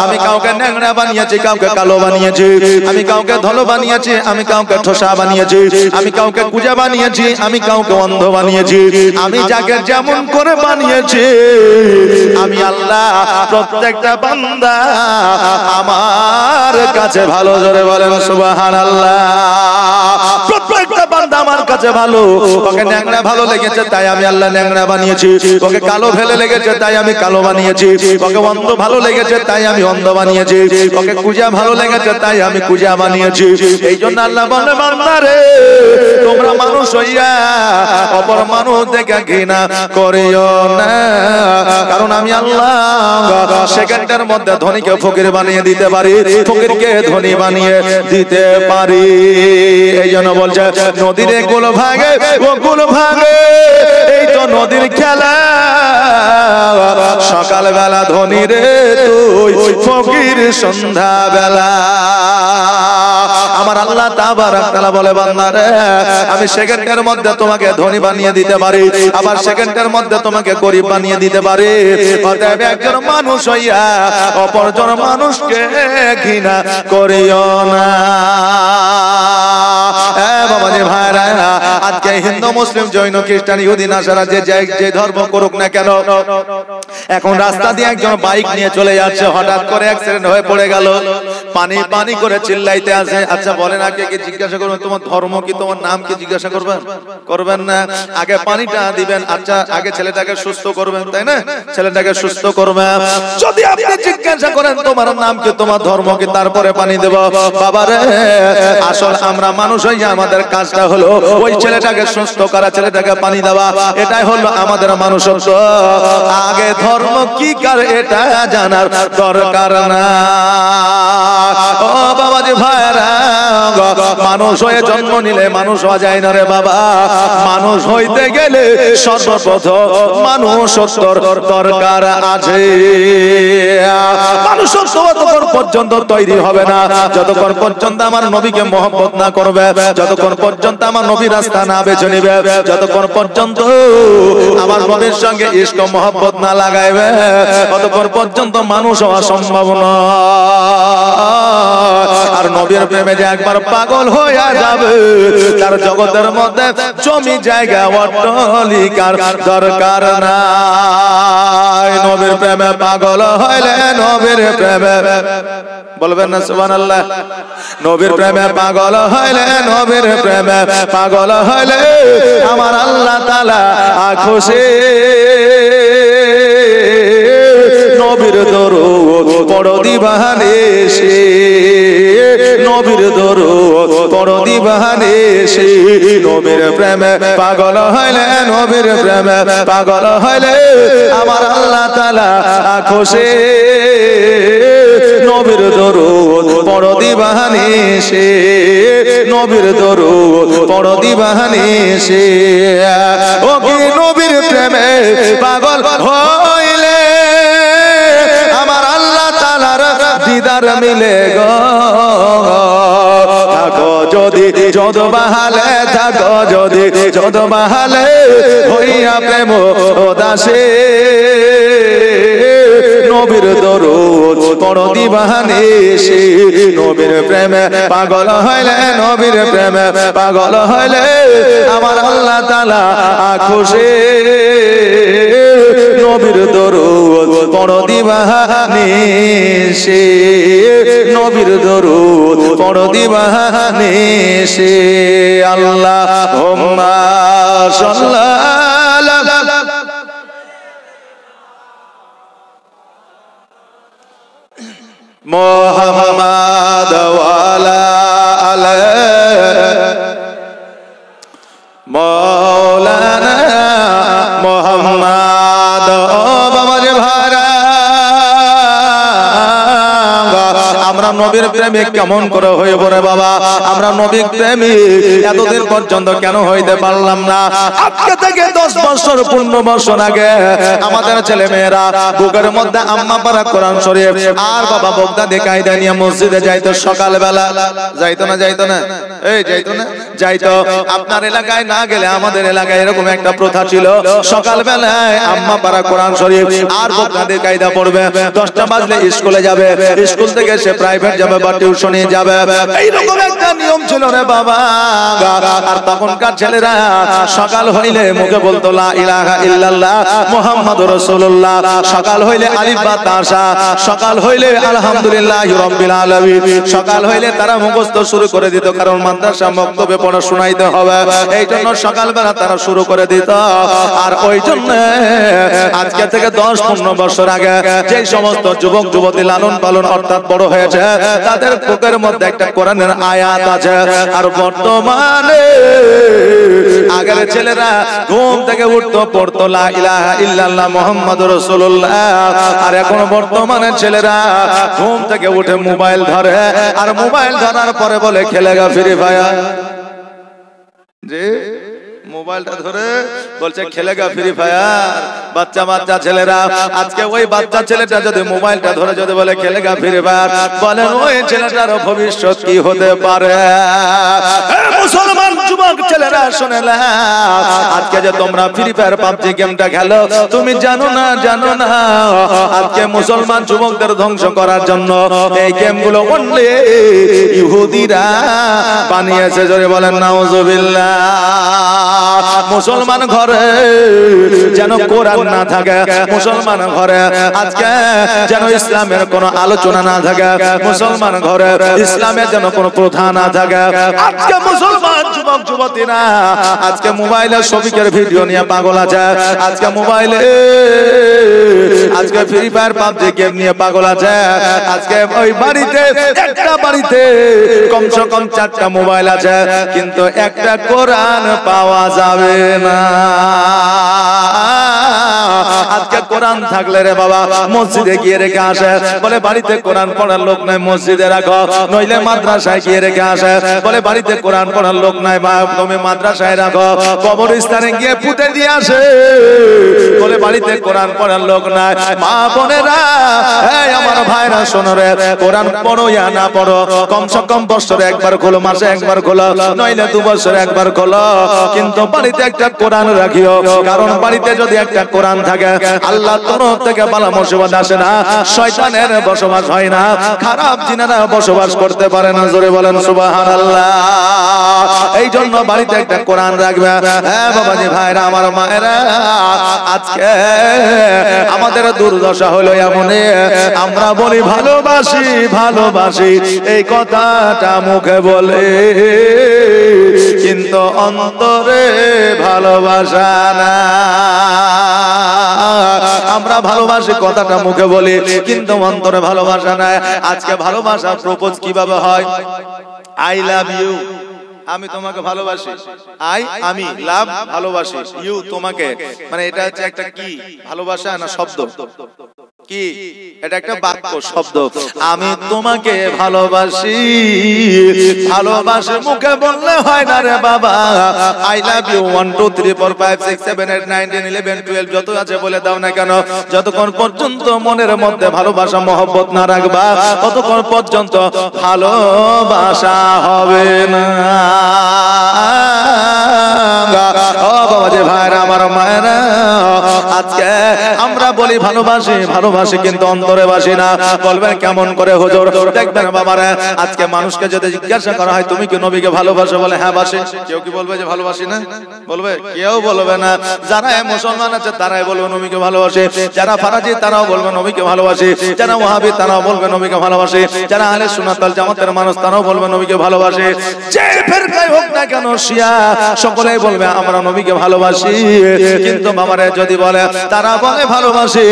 আমি কাউকে ন্যাংরা বানিয়েছি, কাউকে কালো বানিয়েছি, আমি কাউকে ধলো বানিয়েছি, আমি কাউকে ঠোসা বানিয়েছি, আমি কাউকে কুজা বানিয়েছি, আমি কাউকে অন্ধ বানিয়েছি। আমি যাকে যেমন করে বানিয়েছি আমি আল্লাহ প্রত্যেকটা বান্দা আমার কাছে ভালো। জোরে বলেন সুবহানাল্লাহ। প্রত্যেকটা বান্দা আমার কাছে ভালো। ওকে ন্যাংরা ভালো লেগেছে তাই আমি আল্লাহ ন্যাংরা বানিয়েছি, ওকে কালো ভেলে লেগেছে তাই আমি কালো বানিয়েছি, ওকে অন্ধ ভালো লেগেছে তাই আমি অন্ধ বানিয়েছি, ওকে কুজা ভালো লেগেছে তাই আমি কুজা বানিয়েছি। এই জন্য আল্লাহ বলে বান্দারে তোমরা মানুষ হইয়া অপর মানুষ দেখে ঘৃণা করিও না, কারণ আমি আল্লাহ সেকেন্ডের মধ্যে ধনীকে ফকির বানিয়ে দিতে পারি, ফকিরকে ধনী বানিয়ে দিতে পারি। এই জন্য বলছে নদীর গুলো ভাগে ও গুলো ভাগে, এই তো নদীর খেলা। সকাল বেলা ধনী রে তুই, ফকির সন্ধ্যা বেলা। আমার আল্লাহ তাবারাক তাআলা বলে বান্দারে আমি সেকেন্ডের মধ্যে তোমাকে ধনী বানিয়ে দিতে পারি, আবার সেকেন্ডের মধ্যে তোমাকে গরিব বানিয়ে দিতে পারি। অতএব একজন মানুষ হইয়া অপরজন মানুষকে ঘৃণা করিও না। বাবাজি ভাইরা, আজকে হিন্দু মুসলিম জৈন খ্রিস্টান ইহুদি নাসারা যে ধর্ম করুক না কেন, এখন রাস্তা দিয়ে একজন বাইক নিয়ে চলে যাচ্ছে, হঠাৎ করে অ্যাক্সিডেন্ট হয়ে পড়ে গেল, পানি পানি করে চিল্লাইতে আছে। আচ্ছা বলেন আগে কি জিজ্ঞাসা করবেন তোমার ধর্ম কি, তোমার নাম কি জিজ্ঞাসা করবেন? করবেন না, আগে পানিটা দিবেন। আচ্ছা আগে ছেলেটাকে সুস্থ করবেন, তাই না? ছেলেটাকে সুস্থ করবেন। যদি আপনি জিজ্ঞাসা করেন তোমার নাম কি, তোমার ধর্ম কি, তারপরে পানি দেব, বাবারে আসল আমরা মানুষ হইয়া আমাদের কাজটা হলো ওই ছেলেটাকে সুস্থ করা, ছেলেটাকে পানি দেওয়া, এটাই হলো আমাদের মানুষত্ব। আগে ধর্ম কি কার এটা জানার দরকার না। ও বাবাজি ভাইরা, মানুষ হয়ে জন্ম নিলে মানুষ হওয়া যায় না রে বাবা। মানুষ হইতে গেলে সর্বপ্রথম মানুষত্বর দরকার আছে। মানুষত্ব ততক্ষণ পর্যন্ত তৈরি হবে না যতক্ষণ পর্যন্ত আমার নবীকে মহব্বত না করবে, যতক্ষণ পর্যন্ত আমার নবী রাস্তা না বেছে নিবে, যতক্ষণ পর্যন্ত আমার নবীর সঙ্গে ইশক মহব্বত না লাগাইবে, ততক্ষণ পর্যন্ত মানুষ হওয়া সম্ভব নয়। আর নবীর প্রেমে যে একবার পাগল হয়ে যাবে তার জগতের মধ্যে জমি জায়গা অট্টালিকার দরকার নাই। নবীর প্রেমে পাগল হইলে নবীর প্রেমে বলবেন না সুবহানাল্লাহ। নবীর প্রেমে পাগল হইলে নবীর প্রেমে পাগল হইলে আমার আল্লাহ তাআলা খুশি। নবীর দরুদ পড়ো দিবানিশি, নবীর দরুদ পড়ো দিবানিশি। নবীর প্রেমে পাগল হইলে নবীর প্রেমে পাগল হইলে আমার আল্লাহ তাআলা খুশি। নবীর দরুদ পড়ো দিবানিশি, নবীর দরুদ পড়ো দিবানিশি। ও কি নবীর প্রেমে পাগল হইলে আমার আল্লাহ তাআলার দিদার মিলে গো। থাকো যদি যদ বাহালে, থাকো যদি যদ বাহালে হইয়া প্রেম দাসে। নবীর দরুদ পড়ো দিবানিশি, নবীর প্রেমে পাগল হইলে নবীর প্রেমে পাগল হইলে আমার আল্লাহ তাআলা খুশি। নবীর দরুদ পড়ো দিবানিশি, নবীর দরুদ পড়ো দিবানিশি। আল্লাহুম্মা সাল্লাল্লাহু মুহাম্মাদ ওয়ালা আলা মাওলানা মুহাম্মাদ। বাবা যে ভাড়া আমরা নবীর প্রেমিক কেমন করে হয়ে পড়ে বাবা? আমরা নবীর প্রেমিক এতদিন পর্যন্ত কেন হইতে পারলাম না? আজকে থেকে 10 বছর 15 বছর আগে আমাদের ছেলে মেয়েরা বুকের মধ্যে আম্মা পারা কোরআন শরীফ আর বাবা বগদা দেখাই দেয় নিয়ে মসজিদে যাইতো। সকালবেলা যাইতো না? যাইতো না? এই যাইতো না? যাইতো। আপনার এলাকায় না গেলে আমাদের এলাকায় এরকম একটা প্রথা ছিল, সকালবেলায় আম্মা পারা কোরআন শরীফ আর বগদা দেখাই দা পড়বে। 10টা বাজলে স্কুলে যাবে, স্কুল থেকে সে প্রাইভেট যাবে বা টিউশনে যাবে। এইরকম একটা নিয়ম ছিল রে বাবা। আর তখনকার ছেলেরা সকাল হইলে মুখে বলতো লা ইলাহা ইল্লাল্লাহ মুহাম্মাদুর রাসূলুল্লাহ, সকাল হইলে আলিফ বা তাসা, সকাল হইলে আলহামদুলিল্লাহি রাব্বিল আলামিন, সকাল হইলে তারা মুখস্থ শুরু করে দিত, কারণ মাদ্রাসা মক্তবে পড়া শোনাইতে হবে। এই জন্য সকালবেলা তারা শুরু করে দিত। আর ওই জন্য আজকে থেকে 10-15 বছর আগে যে সমস্ত যুবক যুবতী লালন পালন অর্থাৎ বড় হয়েছে তাদের বুকের মধ্যে একটা কোরআনের আয়াত আছে। আর বর্তমানে আগের ছেলেরা ঘুম থেকে উঠতো পড়তো লা ইলাহা ইল্লাল্লাহ মুহাম্মাদুর রাসূলুল্লাহ, আর এখন বর্তমানে ছেলেরা ঘুম থেকে উঠে মোবাইল ধরে, আর মোবাইল ধরার পরে বলে খেলেগা ফ্রি ফায়ার। যে মোবাইলটা ধরে বলছে খেলেগা ফ্রি ফায়ার। বাচ্চা বাচ্চা ছেলেরা আজকে ওই বাচ্চা ছেলেটা যদি মোবাইলটা ধরে যদি বলে খেলেগা ফ্রি ফায়ার, বলেন ওই ছেলেটার ভবিষ্যৎ কি হতে পারে? মুসলমান যুবক ছেলেরা শুনে না, আজকে যে তোমরা ফ্রি ফায়ার পাবজি গেমটা খেলো তুমি জানো না? জানো না আজকে মুসলমান যুবকদের ধ্বংস করার জন্য এই গেমগুলো অনলি ইহুদিরা বানিয়েছে। জোরে বলেন নাউজুবিল্লাহ। মুসলমান ঘরে যেন কোরআন না থাকে, মুসলমান ঘরে আজকে যেন ইসলামের কোনো আলোচনা না থাকে, মুসলমান ঘরে ইসলামের যেন কোনো প্রথা না থাকে। আজকে মুসলমান যুবক যুবতীরা আজকে মোবাইলে শফিকের ভিডিও নিয়ে পাগল আছে, আজকে মোবাইলে আজকে ফ্রি ফায়ার পাবজি গেম নিয়ে পাগল আছে। আজকে ওই বাড়িতে একটা বাড়িতে কমসে কম 4টা মোবাইল আছে, কিন্তু একটা কোরআন পাওয়া যায় যাবে না। আজকে কোরআন থাকলে রে বাবা মসজিদে গিয়ে রেখে আসে, বলে বাড়িতে কোরআন পড়ার লোক নাই মসজিদে রাখো, নইলে মাদ্রাসায় গিয়ে রেখে আসে, বলে বাড়িতে কোরআন পড়ার লোক নাই তুমি মাদ্রাসায় রাখো, কবরস্থানে গিয়ে পুঁতে দিয়ে আসে, বলে বাড়িতে কোরআন পড়ার লোক নাই। মা বোনেরা, এই আমার ভাইরা শোনো রে, কোরআন পড়ো ইয়া না পড়ো, কমসে কম বছরে একবার খোলো, মাসে একবার খোলো, নইলে 2 বছরে একবার খোলো, কিন্তু বাড়িতে একটা কোরআন রাখিও। কারণ বাড়িতে যদি একটা কোরআন থাকে, আল্লাহর তরফ থেকে বালা মুসিবত আসে না, শয়তানের বসবাস হয় না, খারাপ জিনেরা বসবাস করতে পারে না। জোরে বলেন সুবহানাল্লাহ। এই জন্য বাড়িতে একটা কোরআন রাখবে। হ্যাঁ বাবাজি, ভাইরা, আমার মায়েরা, আজকে আমাদের দুর্দশা হলো এমন, আমরা বলি ভালোবাসি ভালোবাসি, এই কথাটা মুখে বলে কিন্তু অন্তরে ভালোবাসা না। আমরা ভালোবাসি কথাটা মুখে বলি কিন্তু অন্তরে ভালোবাসা নাই। আজকে ভালোবাসা প্রপোজ কিভাবে হয়? আই লাভ ইউ, আমি তোমাকে ভালোবাসি, আমি লাভ ভালোবাসি, ইউ তোমাকে, মানে এটা হচ্ছে একটা কি ভালোবাসা না শব্দ, কি এটা একটা বাক্য শব্দ। আমি তোমাকে ভালোবাসি, ভালোবাসি মুখে বললে হয় না রে বাবা। আই লাভ ইউ 1 2 3 4 5 6 7 8 9 10 11 12 যত আছে বলে দাও না কেন, যতক্ষণ পর্যন্ত মনের মধ্যে ভালোবাসা মহব্বত না রাখবা, ততক্ষণ পর্যন্ত ভালোবাসা হবে না। ও বাবাজি, ভাইরা, আমার মায়েরা, আজকে আমরা বলি ভালোবাসি ভালোবাসি কিন্তু অন্তরে বাসি না। বলবেন কেমন করে হুজুর? দেখবেন বাবারা, আজকে মানুষকে যদি জিজ্ঞাসা করা হয় তুমি কি নবীকে ভালোবাসো, বলে হ্যাঁ বাসি। কেউ কি বলবে যে ভালোবাসি না? বলবে? কেউ বলবে না। যারা মুসলমান আছে তারাই বলবে নবীকে ভালোবাসে, যারা ফারাজি তারাও বলবে নবীকে ভালোবাসে, যারা ওয়াহাবি তারাও বলবে নবীকে ভালোবাসে, যারা আহলে সুন্নাত ওয়াল জামাতের মানুষ তারাও বলবে নবীকে ভালোবাসে, যে ফিরকায় হোক না কেন, শিয়া, সকলেই বলবে আমরা নবীকে ভালোবাসি। কিন্তু বাবারা যদি বলে তারা বলে ভালোবাসি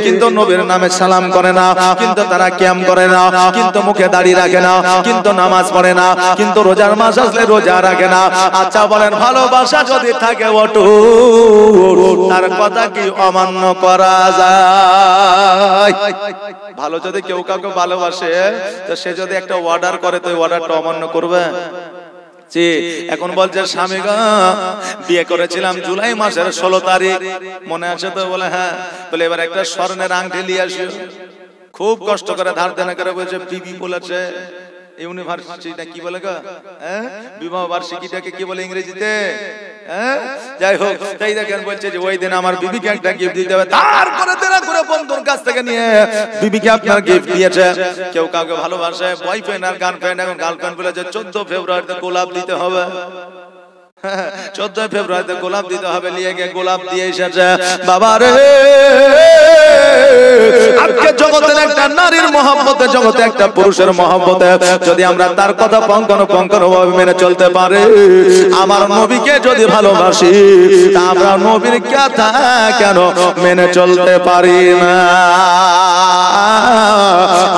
কিন্তু নবীর নামে সালাম করে না, কিন্তু তারা কিয়াম করে না, কিন্তু মুখে দাড়ি রাখে না, কিন্তু নামাজ পড়ে না, কিন্তু রোজার মাস আসলে রোজা রাখে না। আচ্ছা বলেন, ভালোবাসা যদি থাকে অটুট, তার কথা কি অমান্য করা যায়? ভালো যদি কেউ কাউকে ভালোবাসে, তো সে যদি একটা অর্ডার করে তো অর্ডারটা অমান্য করবে? এখন বলছে স্বামী গো, বিয়ে করেছিলাম জুলাই মাসের 16 তারিখ, মনে আছে তো? বলে হ্যাঁ। বলে এবার একটা স্বর্ণের আংটি নিয়ে আসিও। খুব কষ্ট করে ধার দেনা করে বলছে বিবি বলেছে ইউনিভার্সিটিটা কি বলে গো, বিবাহ বার্ষিকীটাকে কি বলে ইংরেজিতে? যাই হোক, তাই দেখেন বলছে যে ওই দিন আমার বিবিকে একটা গিফট দিতে হবে, তারপরে দেনা করে বন্ধুর কাছ থেকে নিয়ে বিবিকে আপনার গিফট দিয়েছে। কেউ কাউকে ভালোবাসে, বয়ফ্রেন্ড আর গার্লফ্রেন্ড, এখন গার্লফ্রেন্ড বলেছে 14 ফেব্রুয়ারিতে গোলাপ দিতে হবে, 14 ফেব্রুয়ারিতে গোলাপ দিতে হবে, নিয়ে গিয়ে গোলাপ দিয়ে এসেছে। বাবা রে, আজকে জগতের একটা নারীর মহব্বতে, জগতে একটা পুরুষের মহব্বতে যদি আমরা তার কথা পঙ্কন ভাবে মেনে চলতে পারে, আমার নবীকে যদি ভালোবাসি, তা আমরা নবীর কথা কেন মেনে চলতে পারি না?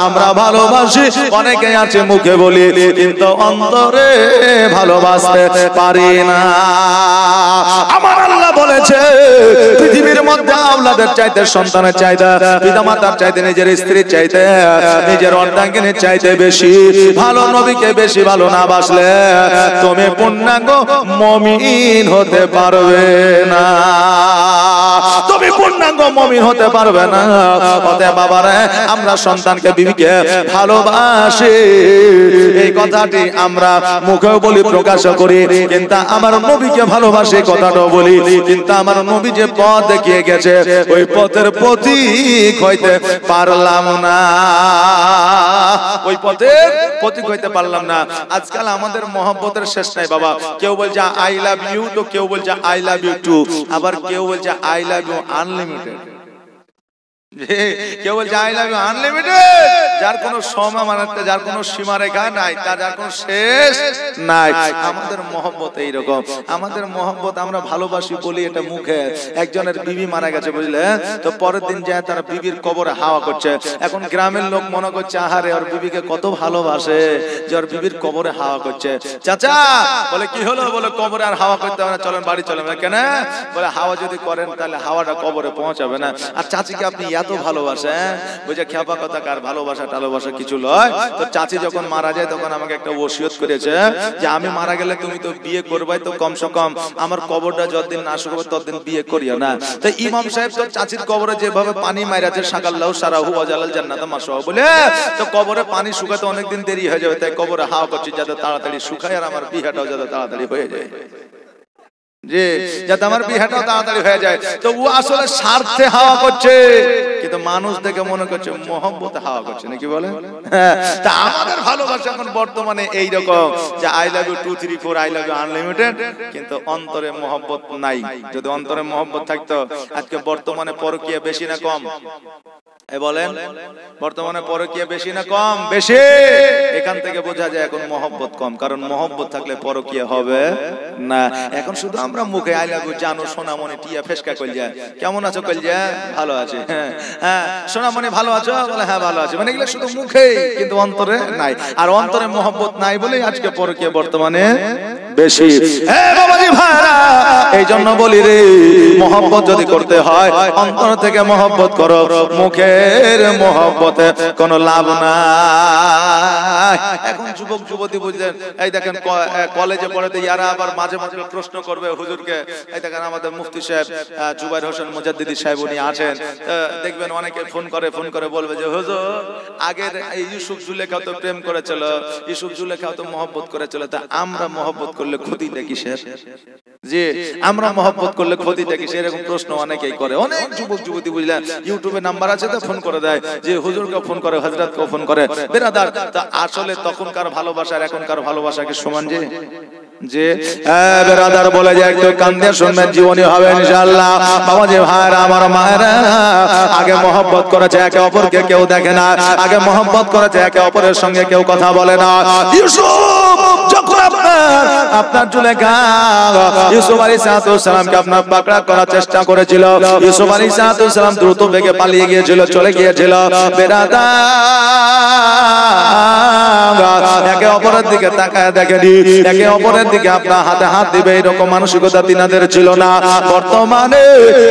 আমরা ভালোবাসি, অনেকে আছে মুখে বলি কিন্তু অন্তরে ভালোবাসতে পারি না। আমার আল্লাহ বলেছে পৃথিবীর মধ্যে আওলাদের চাইতে, সন্তানের চাইতে, পিতামাতার চাইতে, নিজের স্ত্রীর চাইতে, নিজের অর্ধাঙ্গিনীর চাইতে বেশি ভালো নবীকে বেশি ভালো না বাসলে তুমি পূর্ণাঙ্গ মুমিন হতে পারবে না, তুমি পূর্ণাঙ্গ মুমিন হতে পারবে না। অতএব বাবারা, আমরা সন্তানকে, বিবিকে ভালোবাসি, এই কথাটি আমরা মুখেও বলি, প্রকাশ করি, কিন্তু আমার নবীকে ভালোবাসি কথাটাও বলি। কিন্তু আমার নবী যে পথ দেখিয়ে গেছে, ওই পথের পথিক হইতে পারলাম না, ওই পথের পথিক হইতে পারলাম না। আজকাল আমাদের মহব্বতের শেষ নাই বাবা। কেউ বলছে আই লাভ ইউ, তো কেউ বলছে আই লাভ ইউ টু, আবার কেউ বলছে আই লাভ ইউ আনলিমিটেড। কেউ বলছে আই লাভ ইউ আনলিমিটেড, যার কোনো সমা মানাতে, যার কোনো সীমারেখা নাই, যার কোনো শেষ নাই। আমাদের মহব্বত এইরকম, আমাদের মহব্বত আমরা ভালোবাসি বলি এটা মুখে। একজনের বিবি মারা গেছে বুঝলে, তো পরের দিন যায় তার বিবির কবরে হাওয়া করছে। এখন গ্রামের লোক মনে করছে আহারে ওর বিবিকে কত ভালোবাসে যে ওর বিবির কবরে হাওয়া করছে। চাচা বলে কি হলো? বলে কবরে আর হাওয়া করতে হবে না, চলেন বাড়ি চলেন। কেন? বলে হাওয়া যদি করেন তাহলে হাওয়াটা কবরে পৌঁছাবে না। আর চাচিকে আপনি এত ভালোবাসেন, বুঝে খেপা কথা কার ভালোবাসা টালোবাসা কিছু লয়। তো চাচি যখন মারা যায় তখন আমাকে একটা ওসিয়ত করেছে যে আমি মারা গেলে তুমি তো বিয়ে করবাই, তো কমসে কম আমার কবরটা যতদিন না শুকাবে ততদিন বিয়ে করিও না। তো ইমাম সাহেব তো চাচির কবরে যেভাবে পানি মাইরাছে সাকাল্লাহু সারাহু ওয়াজালাল জান্নাতা মাশাআল্লাহ বলে, তো কবরে পানি শুকাতে অনেকদিন দেরি হয়ে যাবে, তাই কবরে হাওয়া করছি যাতে তাড়াতাড়ি শুকায় আর আমার বিয়েটাও যাতে তাড়াতাড়ি হয়ে যায়, যে যাতে আমার বিয়েটাও তাড়াতাড়ি হয়ে যায়। তো ও আসলে স্বার্থে হাওয়া করছে, কিন্তু মানুষ দেখে মনে করছে মহব্বতে হাওয়া করছে, নাকি বলে? তা আমাদের ভালোবাসা এখন বর্তমানে এইরকম যে I love you 2 3 4 I love you unlimited, কিন্তু অন্তরে মহব্বত নাই। যদি অন্তরে মহব্বত থাকতো আজকে বর্তমানে পরকীয়া বেশি না কম? বলেন, বর্তমানে পরকীয়া বেশি না কম? বেশি। এখান থেকে বোঝা যায় এখন মহব্বত কম, কারণ মহব্বত থাকলে পরকীয়া হবে না। এখন শুধু আমরা মুখে আই লাভ ইউ জানো সোনামণি টিয়া ফেসকা কইল যায়, কেমন আছো কইল যায়, ভালো আছে, হ্যাঁ সোনামণি ভালো আছো, বলে হ্যাঁ ভালো আছে, মানে এগুলো শুধু মুখে কিন্তু অন্তরে নাই। আর অন্তরে মহব্বত নাই বলেই আজকে পরকীয়া বর্তমানে বেশি। বাবাজি ভাইরা, এই জন্য বলি রে, মহব্বত যদি করতে হয় অন্তর থেকে মহব্বত করো, মুখের মহব্বতে কোনো লাভ নাই। এখন যুবক যুবতী বুঝলেন, এই দেখেন কলেজে পড়াতে ইয়ারা আবার মাঝে মাঝে প্রশ্ন করবে হুজুরকে। এই দেখেন আমাদের মুফতি সাহেব জুবাইর হোসেন মুজাদ্দিদি সাহেব উনি আছেন, দেখবেন অনেকে ফোন করে বলবে যে হুজুর আগের ইউসুফ জুলেখাও তো প্রেম করেছিল, ইউসুফ জুলেখাও তো মহব্বত করেছিল, তা আমরা মহব্বত করলে ক্ষতিটা কিসের? যে আমরা মহব্বত করলে ক্ষতিটা কিসের? এরকম প্রশ্ন অনেকেই করে। অনেক যুবক যুবতী বুঝলেন ইউটিউবে নাম্বার আছে তো ফোন করে দেয়, যে হুজুরকে ফোন করে, হযরতকে ফোন করে। বেরাদার, তা আসলে তখনকার ভালোবাসা আর এখনকার ভালোবাসা কি সমান? যে বেরাদার বলে যে একটু কান্দে শুনবেন, জীবনী হবে ইনশাআল্লাহ। বাবাজি ভাইরা, আমার মায়েরা, আগে মহব্বত করেছে একে অপরকে, কেউ দেখে না। আগে মহব্বত করেছে একে অপরের সঙ্গে, কেউ কথা বলে না। ইউসুফ যখন আপনার জুলেখা ইউসুফ আলাইহিস সালামকে আপনার পাকড়া করার চেষ্টা করেছিল, ইউসুফ আলাইহিস সালাম দ্রুত বেগে পালিয়ে গিয়েছিল, চলে গিয়েছিল। বেরাদার, একে অপরের দিকে তাকায় দেখেনি, একে অপরের দিকে আপনার হাতে হাত দিবে এরকম মানসিকতা তিনাদের ছিল না। বর্তমানে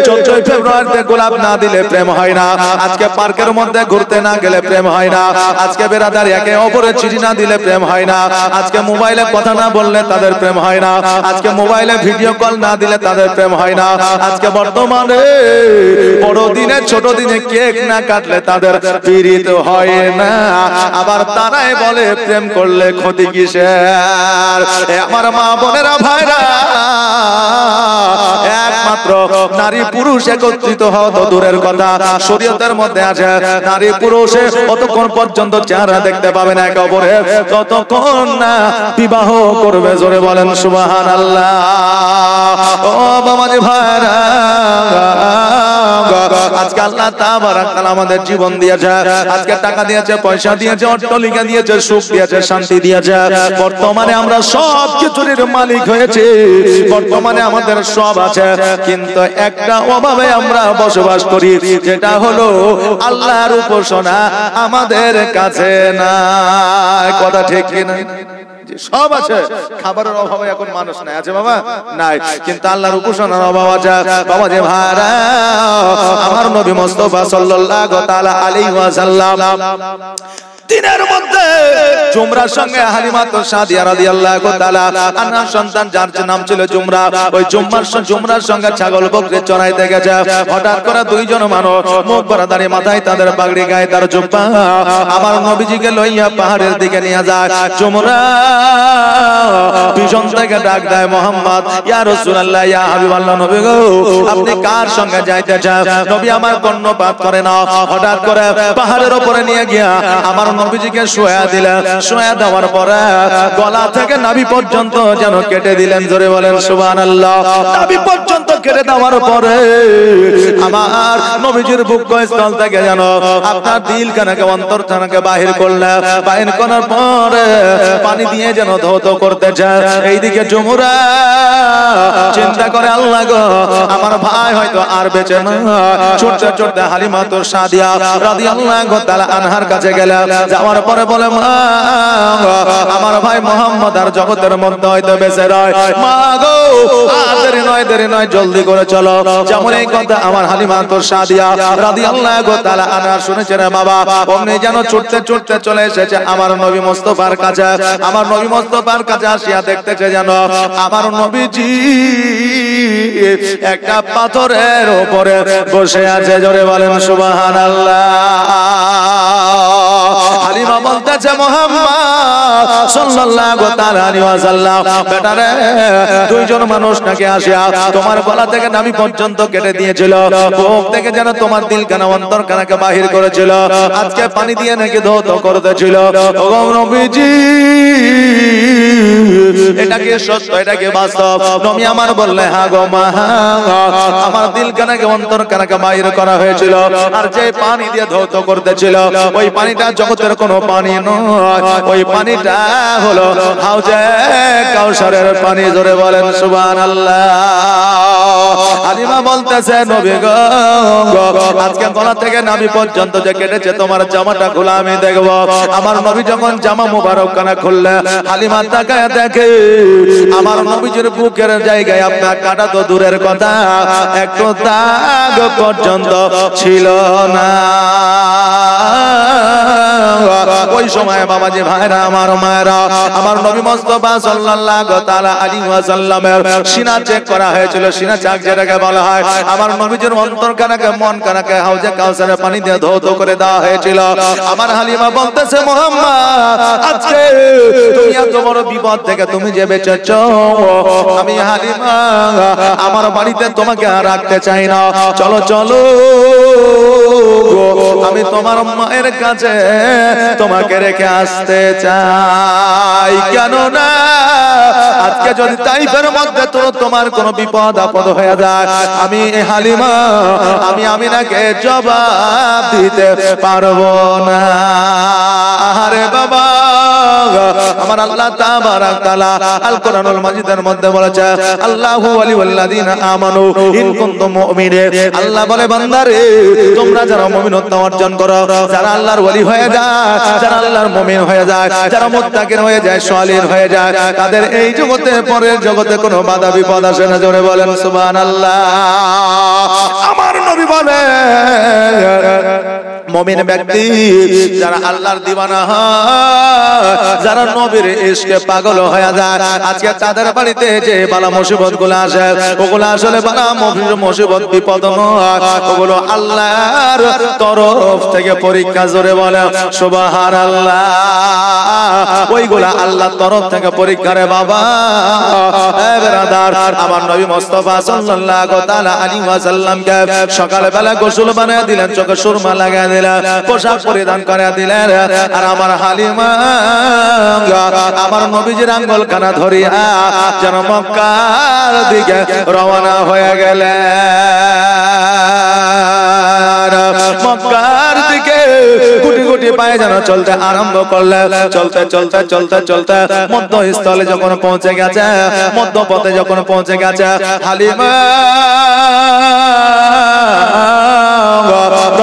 14 ফেব্রুয়ারিতে গোলাপ না দিলে প্রেম হয় না, আজকে পার্কের মধ্যে ঘুরতে না গেলে প্রেম হয় না, আজকে বেরাদার একে অপরের চিঠি না দিলে প্রেম হয় না, আজকে মোবাইলে কথা না বললে তাদের প্রেম হয় না, আজকে মোবাইলে ভিডিও কল না দিলে তাদের প্রেম হয় না, আজকে বর্তমানে বড় দিনে ছোট দিনে কেক না কাটলে তাদের পীড়িত হয় না। আবার তারাই বলে প্রেম করলে ক্ষতি কিসের? আমার মা বোনেরা ভাইরা, একমাত্র নারী পুরুষ একত্রিত হওয়া তো দূরের কথা, শরীয়তের মধ্যে আছে নারী পুরুষে কতক্ষণ পর্যন্ত চেহারা দেখতে পাবে না একে অপরের, ততক্ষণ না বিবাহ করবে। জোরে বলেন সুবহানাল্লাহ। ও বাবাজি ভাইরা, আজকে আল্লাহ তাবারাক তাআলা আমাদের জীবন দিয়েছে, আজকে টাকা দিয়েছে, পয়সা দিয়েছে, অট্টালিকা দিয়েছে, সুখ দিয়েছে, শান্তি দিয়েছে। বর্তমানে আমরা সব কিছুর মালিক হয়েছে, বর্তমানে আমাদের সব আছে, কিন্তু একটা অভাবে আমরা বসবাস করি, যেটা হলো আল্লাহর উপাসনা আমাদের কাছে নাই। কথা ঠিক কিনা? সব আছে, খাবারের অভাবে এখন মানুষ নাই, আছে বাবা নাই, কিন্তু আল্লাহর উপাসনার অভাব আছে। বাবা যে ভাইরা, আমার নবী মুস্তাফা সাল্লাল্লাহু তাআলা আলাইহি ওয়াসাল্লাম দিনের মধ্যে জুমরার সঙ্গে হালিমা সাদিয়া রাদিয়াল্লাহু তাআলা আনহার সন্তান, যার নাম ছিল জুমরা, ওই জুমরার সঙ্গে ছাগল বকরি চড়াইতে গেছে। হঠাৎ করে দুইজন মানুষ মুখ বাড়াদারি, মাথায় তাদের পাগড়ি, গায়ে তার জুব্বা, আমার নবীজিকে লইয়া পাহাড়ের দিকে নিয়ে যায়। জুমরা পিছন থেকে ডাক দেয়, মুহাম্মদ, ইয়া রাসূলুল্লাহ, ইয়া হাবিবাল্লাহ, নবী গো, আপনি কার সঙ্গে যাইতেছেন? নবী আমার কর্ণপাত করে না। হঠাৎ করে পাহাড়ের উপরে নিয়ে গিয়া আমার নবীজিকে শোয়া দিলেন। শোয়া দেওয়ার পরে গলা থেকে নাভি পর্যন্ত যেন কেটে দিলেন। জোরে বলেন সুবহানাল্লাহ। নাভি পর্যন্ত কেটে দেওয়ার পরে আমার নবীজির বুকস্থল থেকে যেন আপনার দিল কানাকে অন্তর কানাকে বাহির করলেন। বাহির করার পরে পানি দিয়ে যেন ধৌত করতে যায়। এইদিকে জুমরা চিন্তা করে আল্লাহ গো আমার ভাই হয়তো আর বেঁচে না। ছুটতে ছুটতে হালিমাতুর সাদিয়া রাদিয়াল্লাহু তাআলা আনহার কাছে গেলেন। যাওয়ার পরে বলে মা আমার ভাই মোহাম্মদ আর জগতের মধ্যে হয়তো বেঁচে রয়। মা গো আর দেরি নয় জলদি করে চলো। যেমন এই কথা আমার হালিমাতুর সাদিয়া রাদিয়াল্লাহু তাআলা আনহা শুনেছেন বাবা, অমনি যেন ছুটতে ছুটতে চলে এসেছে আমার নবী মুস্তাফার কাছে। আমার নবী মুস্তাফার কাছে আসিয়া দেখতেছে যেন আমার নবীজি একটা পাথরের উপরে বসে আছে। জোরে বলেন সুবহানাল্লাহ। হালিমা বলতেছে মুহাম্মদ সাল্লাল্লাহু তাআলা আলাইহি ওয়াসাল্লাম, বেটারে দুইজন মানুষ নাকি আসিয়া তোমার গলা থেকে নাভি পর্যন্ত কেটে দিয়েছিল, বুক থেকে যেন তোমার দিল কানা অন্তর কানাকে বাহির করেছিল, আজকে পানি দিয়ে নাকি ধৌত করতেছিল। ওগো নবীজি এটা কি সত্য, এটা কি বাস্তব? নবী আমার বললে হ্যাঁ গো মা, আমার দিল কানাকে অন্তর কানাকে বাহির করা হয়েছিল। আর যে পানি দিয়ে ধৌত করতেছিল ওই পানিটা জগতের কোনো পানি নয়, ওই পানিটা হলো হাউজে কাউসারের পানি। জোরে বলেন সুবহানাল্লাহ। হালিমা বলতেছে নবী গো আজকে গলা থেকে নাভি পর্যন্ত যে কেটেছে তোমার জামাটা খোলা আমি দেখবো। আমার নবী যখন জামা মুবারক কানা খুললে হালিমা তাকায় দেখে আমার নবীজির বুকের জায়গায় আপনার কাটা তো দূরের কথা একটু দাগ পর্যন্ত ছিল না। ওই সময় বাবাজি ভাইরা আমার মায়েরা আমার নবী মুস্তাফা সাল্লাল্লাহু তাআলা আলাইহি ওয়াসাল্লামের সিনা চেক করা হয়েছিল। সিনা চেক যেটাকে বলা হয় আমার নবীজির অন্তর কানাকে মন কানাকে হাউজে কাউসারের পানি দিয়ে ধৌত করে দেওয়া হয়েছিল। আমার হালিমা বলতেছে মুহাম্মদ আজকে তুমি এত বড় বিপদ থেকে তুমি যে বেঁচেছ, আমি হালিমা আমার বাড়িতে তোমাকে আর রাখতে চাই না। চলো চলো আমি তোমার মায়ের কাছে তোমাকে রেখে আসতে চাই। কেন না আজকে যদি তাইফের মধ্যে তোমার কোনো বিপদ আপদ হয়ে যায় আমি হালিমা আমি আমিনাকে জবাব দিতে পারবো না। আরে বাবা আমার আল্লাহ তাবারাক তাআলা আল কোরআনুল মাজিদের মধ্যে বলেছে আল্লাহু ওয়ালিউল্লাযিনা আমানু ইন কুনতুম মুমিনিন। আল্লাহ বলে বান্দারে তোমরা যারা মুমিনত্ব অর্জন করো, যারা আল্লাহর ওয়ালি হয়ে যায়, যারা আল্লাহর মুমিন হয়ে যায়, যারা মুত্তাকিন হয়ে যায়, সালিহ হয়ে যায়, তাদের এই জগতে পরের জগতে কোনো বাধা বিপদ আসে না। জোরে বলেন সুবহানাল্লাহ। আমার নবী বলে মুমিন ব্যক্তি যারা আল্লাহর দিওয়ানা হয়, যারা নবীর ইশকে পাগল হয়ে যায়, আজকে তাদের বাড়িতে যে বালা মুসিবত গুলো আসে ওগুলো আসলে বালা মুসিবত বিপদ নয়, ওগুলো আল্লাহর তরফ থেকে পরীক্ষা। জোরে বলে সুবহানাল্লাহ। ওইগুলা আল্লাহর তরফ থেকে পরীক্ষা রে বাবা। এ ব্রাদার আমার নবী মুস্তাফা সাল্লাল্লাহু তাআলা আলাইহি ওয়াসাল্লামকে সকালে বেলা গোসল বানিয়ে দিলেন, চোখে সুরমা লাগায় দিলেন, পোশাক পরিধান করে দিলেন। আর আমার হালিমা আমার নবীজির আঙ্গুল কানা ধরিয়া যেন মক্কার দিকে রওনা হয়ে গেলেন। মক্কার দিকে গুটি গুটি পায়ে যেন চলতে আরম্ভ করলেন। চলতে চলতে চলতে চলতে মধ্যস্থলে যখন পৌঁছে গেছে, মধ্যপথে যখন পৌঁছে গেছে, হালিমা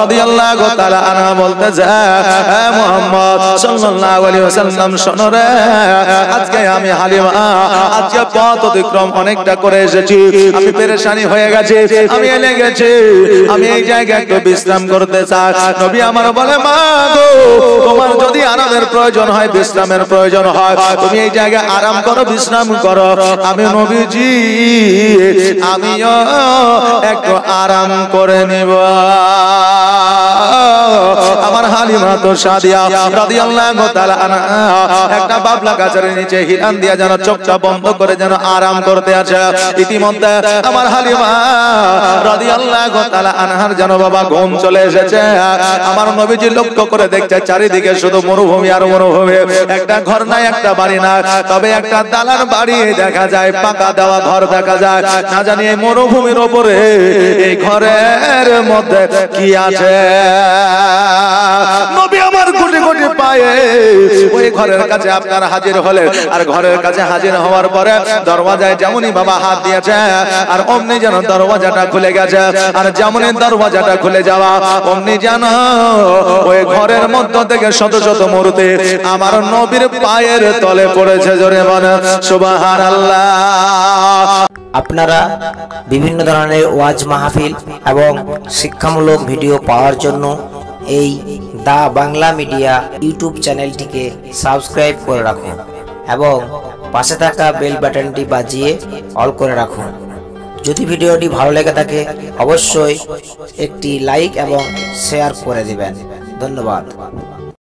রাদিয়াল্লাহু তাআলা আনহা বলতেছে হে মুহাম্মদ সাল্লাল্লাহু আলাইহি ওয়াসাল্লাম শোনো রে, আজকে আমি হালিমা আজকে পথ অতিক্রম অনেকটা করে এসেছি, আমি পেরেশানি হয়ে গেছি, আমি এলে গেছি, আমি এই জায়গায় একটু বিশ্রাম করতে চাই। নবী আমার বলে মা গো তোমার যদি আরামের প্রয়োজন হয়, বিশ্রামের প্রয়োজন হয়, তুমি এই জায়গায় আরাম করো, বিশ্রাম করো। আমি নবীজি আমিও একটু আরাম করে নিব। আমার হালিমা তো সাদিয়া রাদিয়াল্লাহু তাআলা আনহা একটা বাবলা গাছের নিচে হিলান দিয়া যেন চোখটা বন্ধ করে যেন আরাম করতে আছে। ইতিমধ্যে আমার হালিমা রাদিয়াল্লাহু তাআলা আনহার যেন বাবা ঘুম চলে এসেছে। আমার নবীজি লক্ষ্য করে দেখছে চারিদিকে শুধু মরুভূমি আর মরুভূমি, একটা ঘর নাই, একটা বাড়ি না, তবে একটা দালান বাড়ি দেখা যায়, পাকা দেওয়া ঘর দেখা যায়। না জানি এই মরুভূমির উপরে এই ঘরের মধ্যে কি আছে। নবী আমার গুটি গুটি পায়ে ওই ঘরের কাছে আপনার হাজির হলেন। আর ঘরের কাছে হাজির হওয়ার পরে দরওয়াজায় যেমনই বাবা হাত দিয়েছে আর অমনি যেন দরওয়াজাটা খুলে গেছে। আর যেমনই দরওয়াজাটা খুলে যাওয়া অমনি যেন ওই ঘরের মধ্য থেকে শত শত মূর্তি আমার নবীর পায়ের তলে পড়েছে। জোরে বলেন সুবহানাল্লাহ। আপনারা বিভিন্ন ধরনের ওয়াজ মাহফিল এবং শিক্ষামূলক ভিডিও পাওয়ার জন্য এই দা বাংলা মিডিয়া ইউটিউব চ্যানেলটিকে সাবস্ক্রাইব করে রাখুন এবং পাশে থাকা বেল বাটনটি বাজিয়ে অল করে রাখুন। যদি ভিডিওটি ভালো লেগে থাকে অবশ্যই একটি লাইক এবং শেয়ার করে দিবেন। ধন্যবাদ।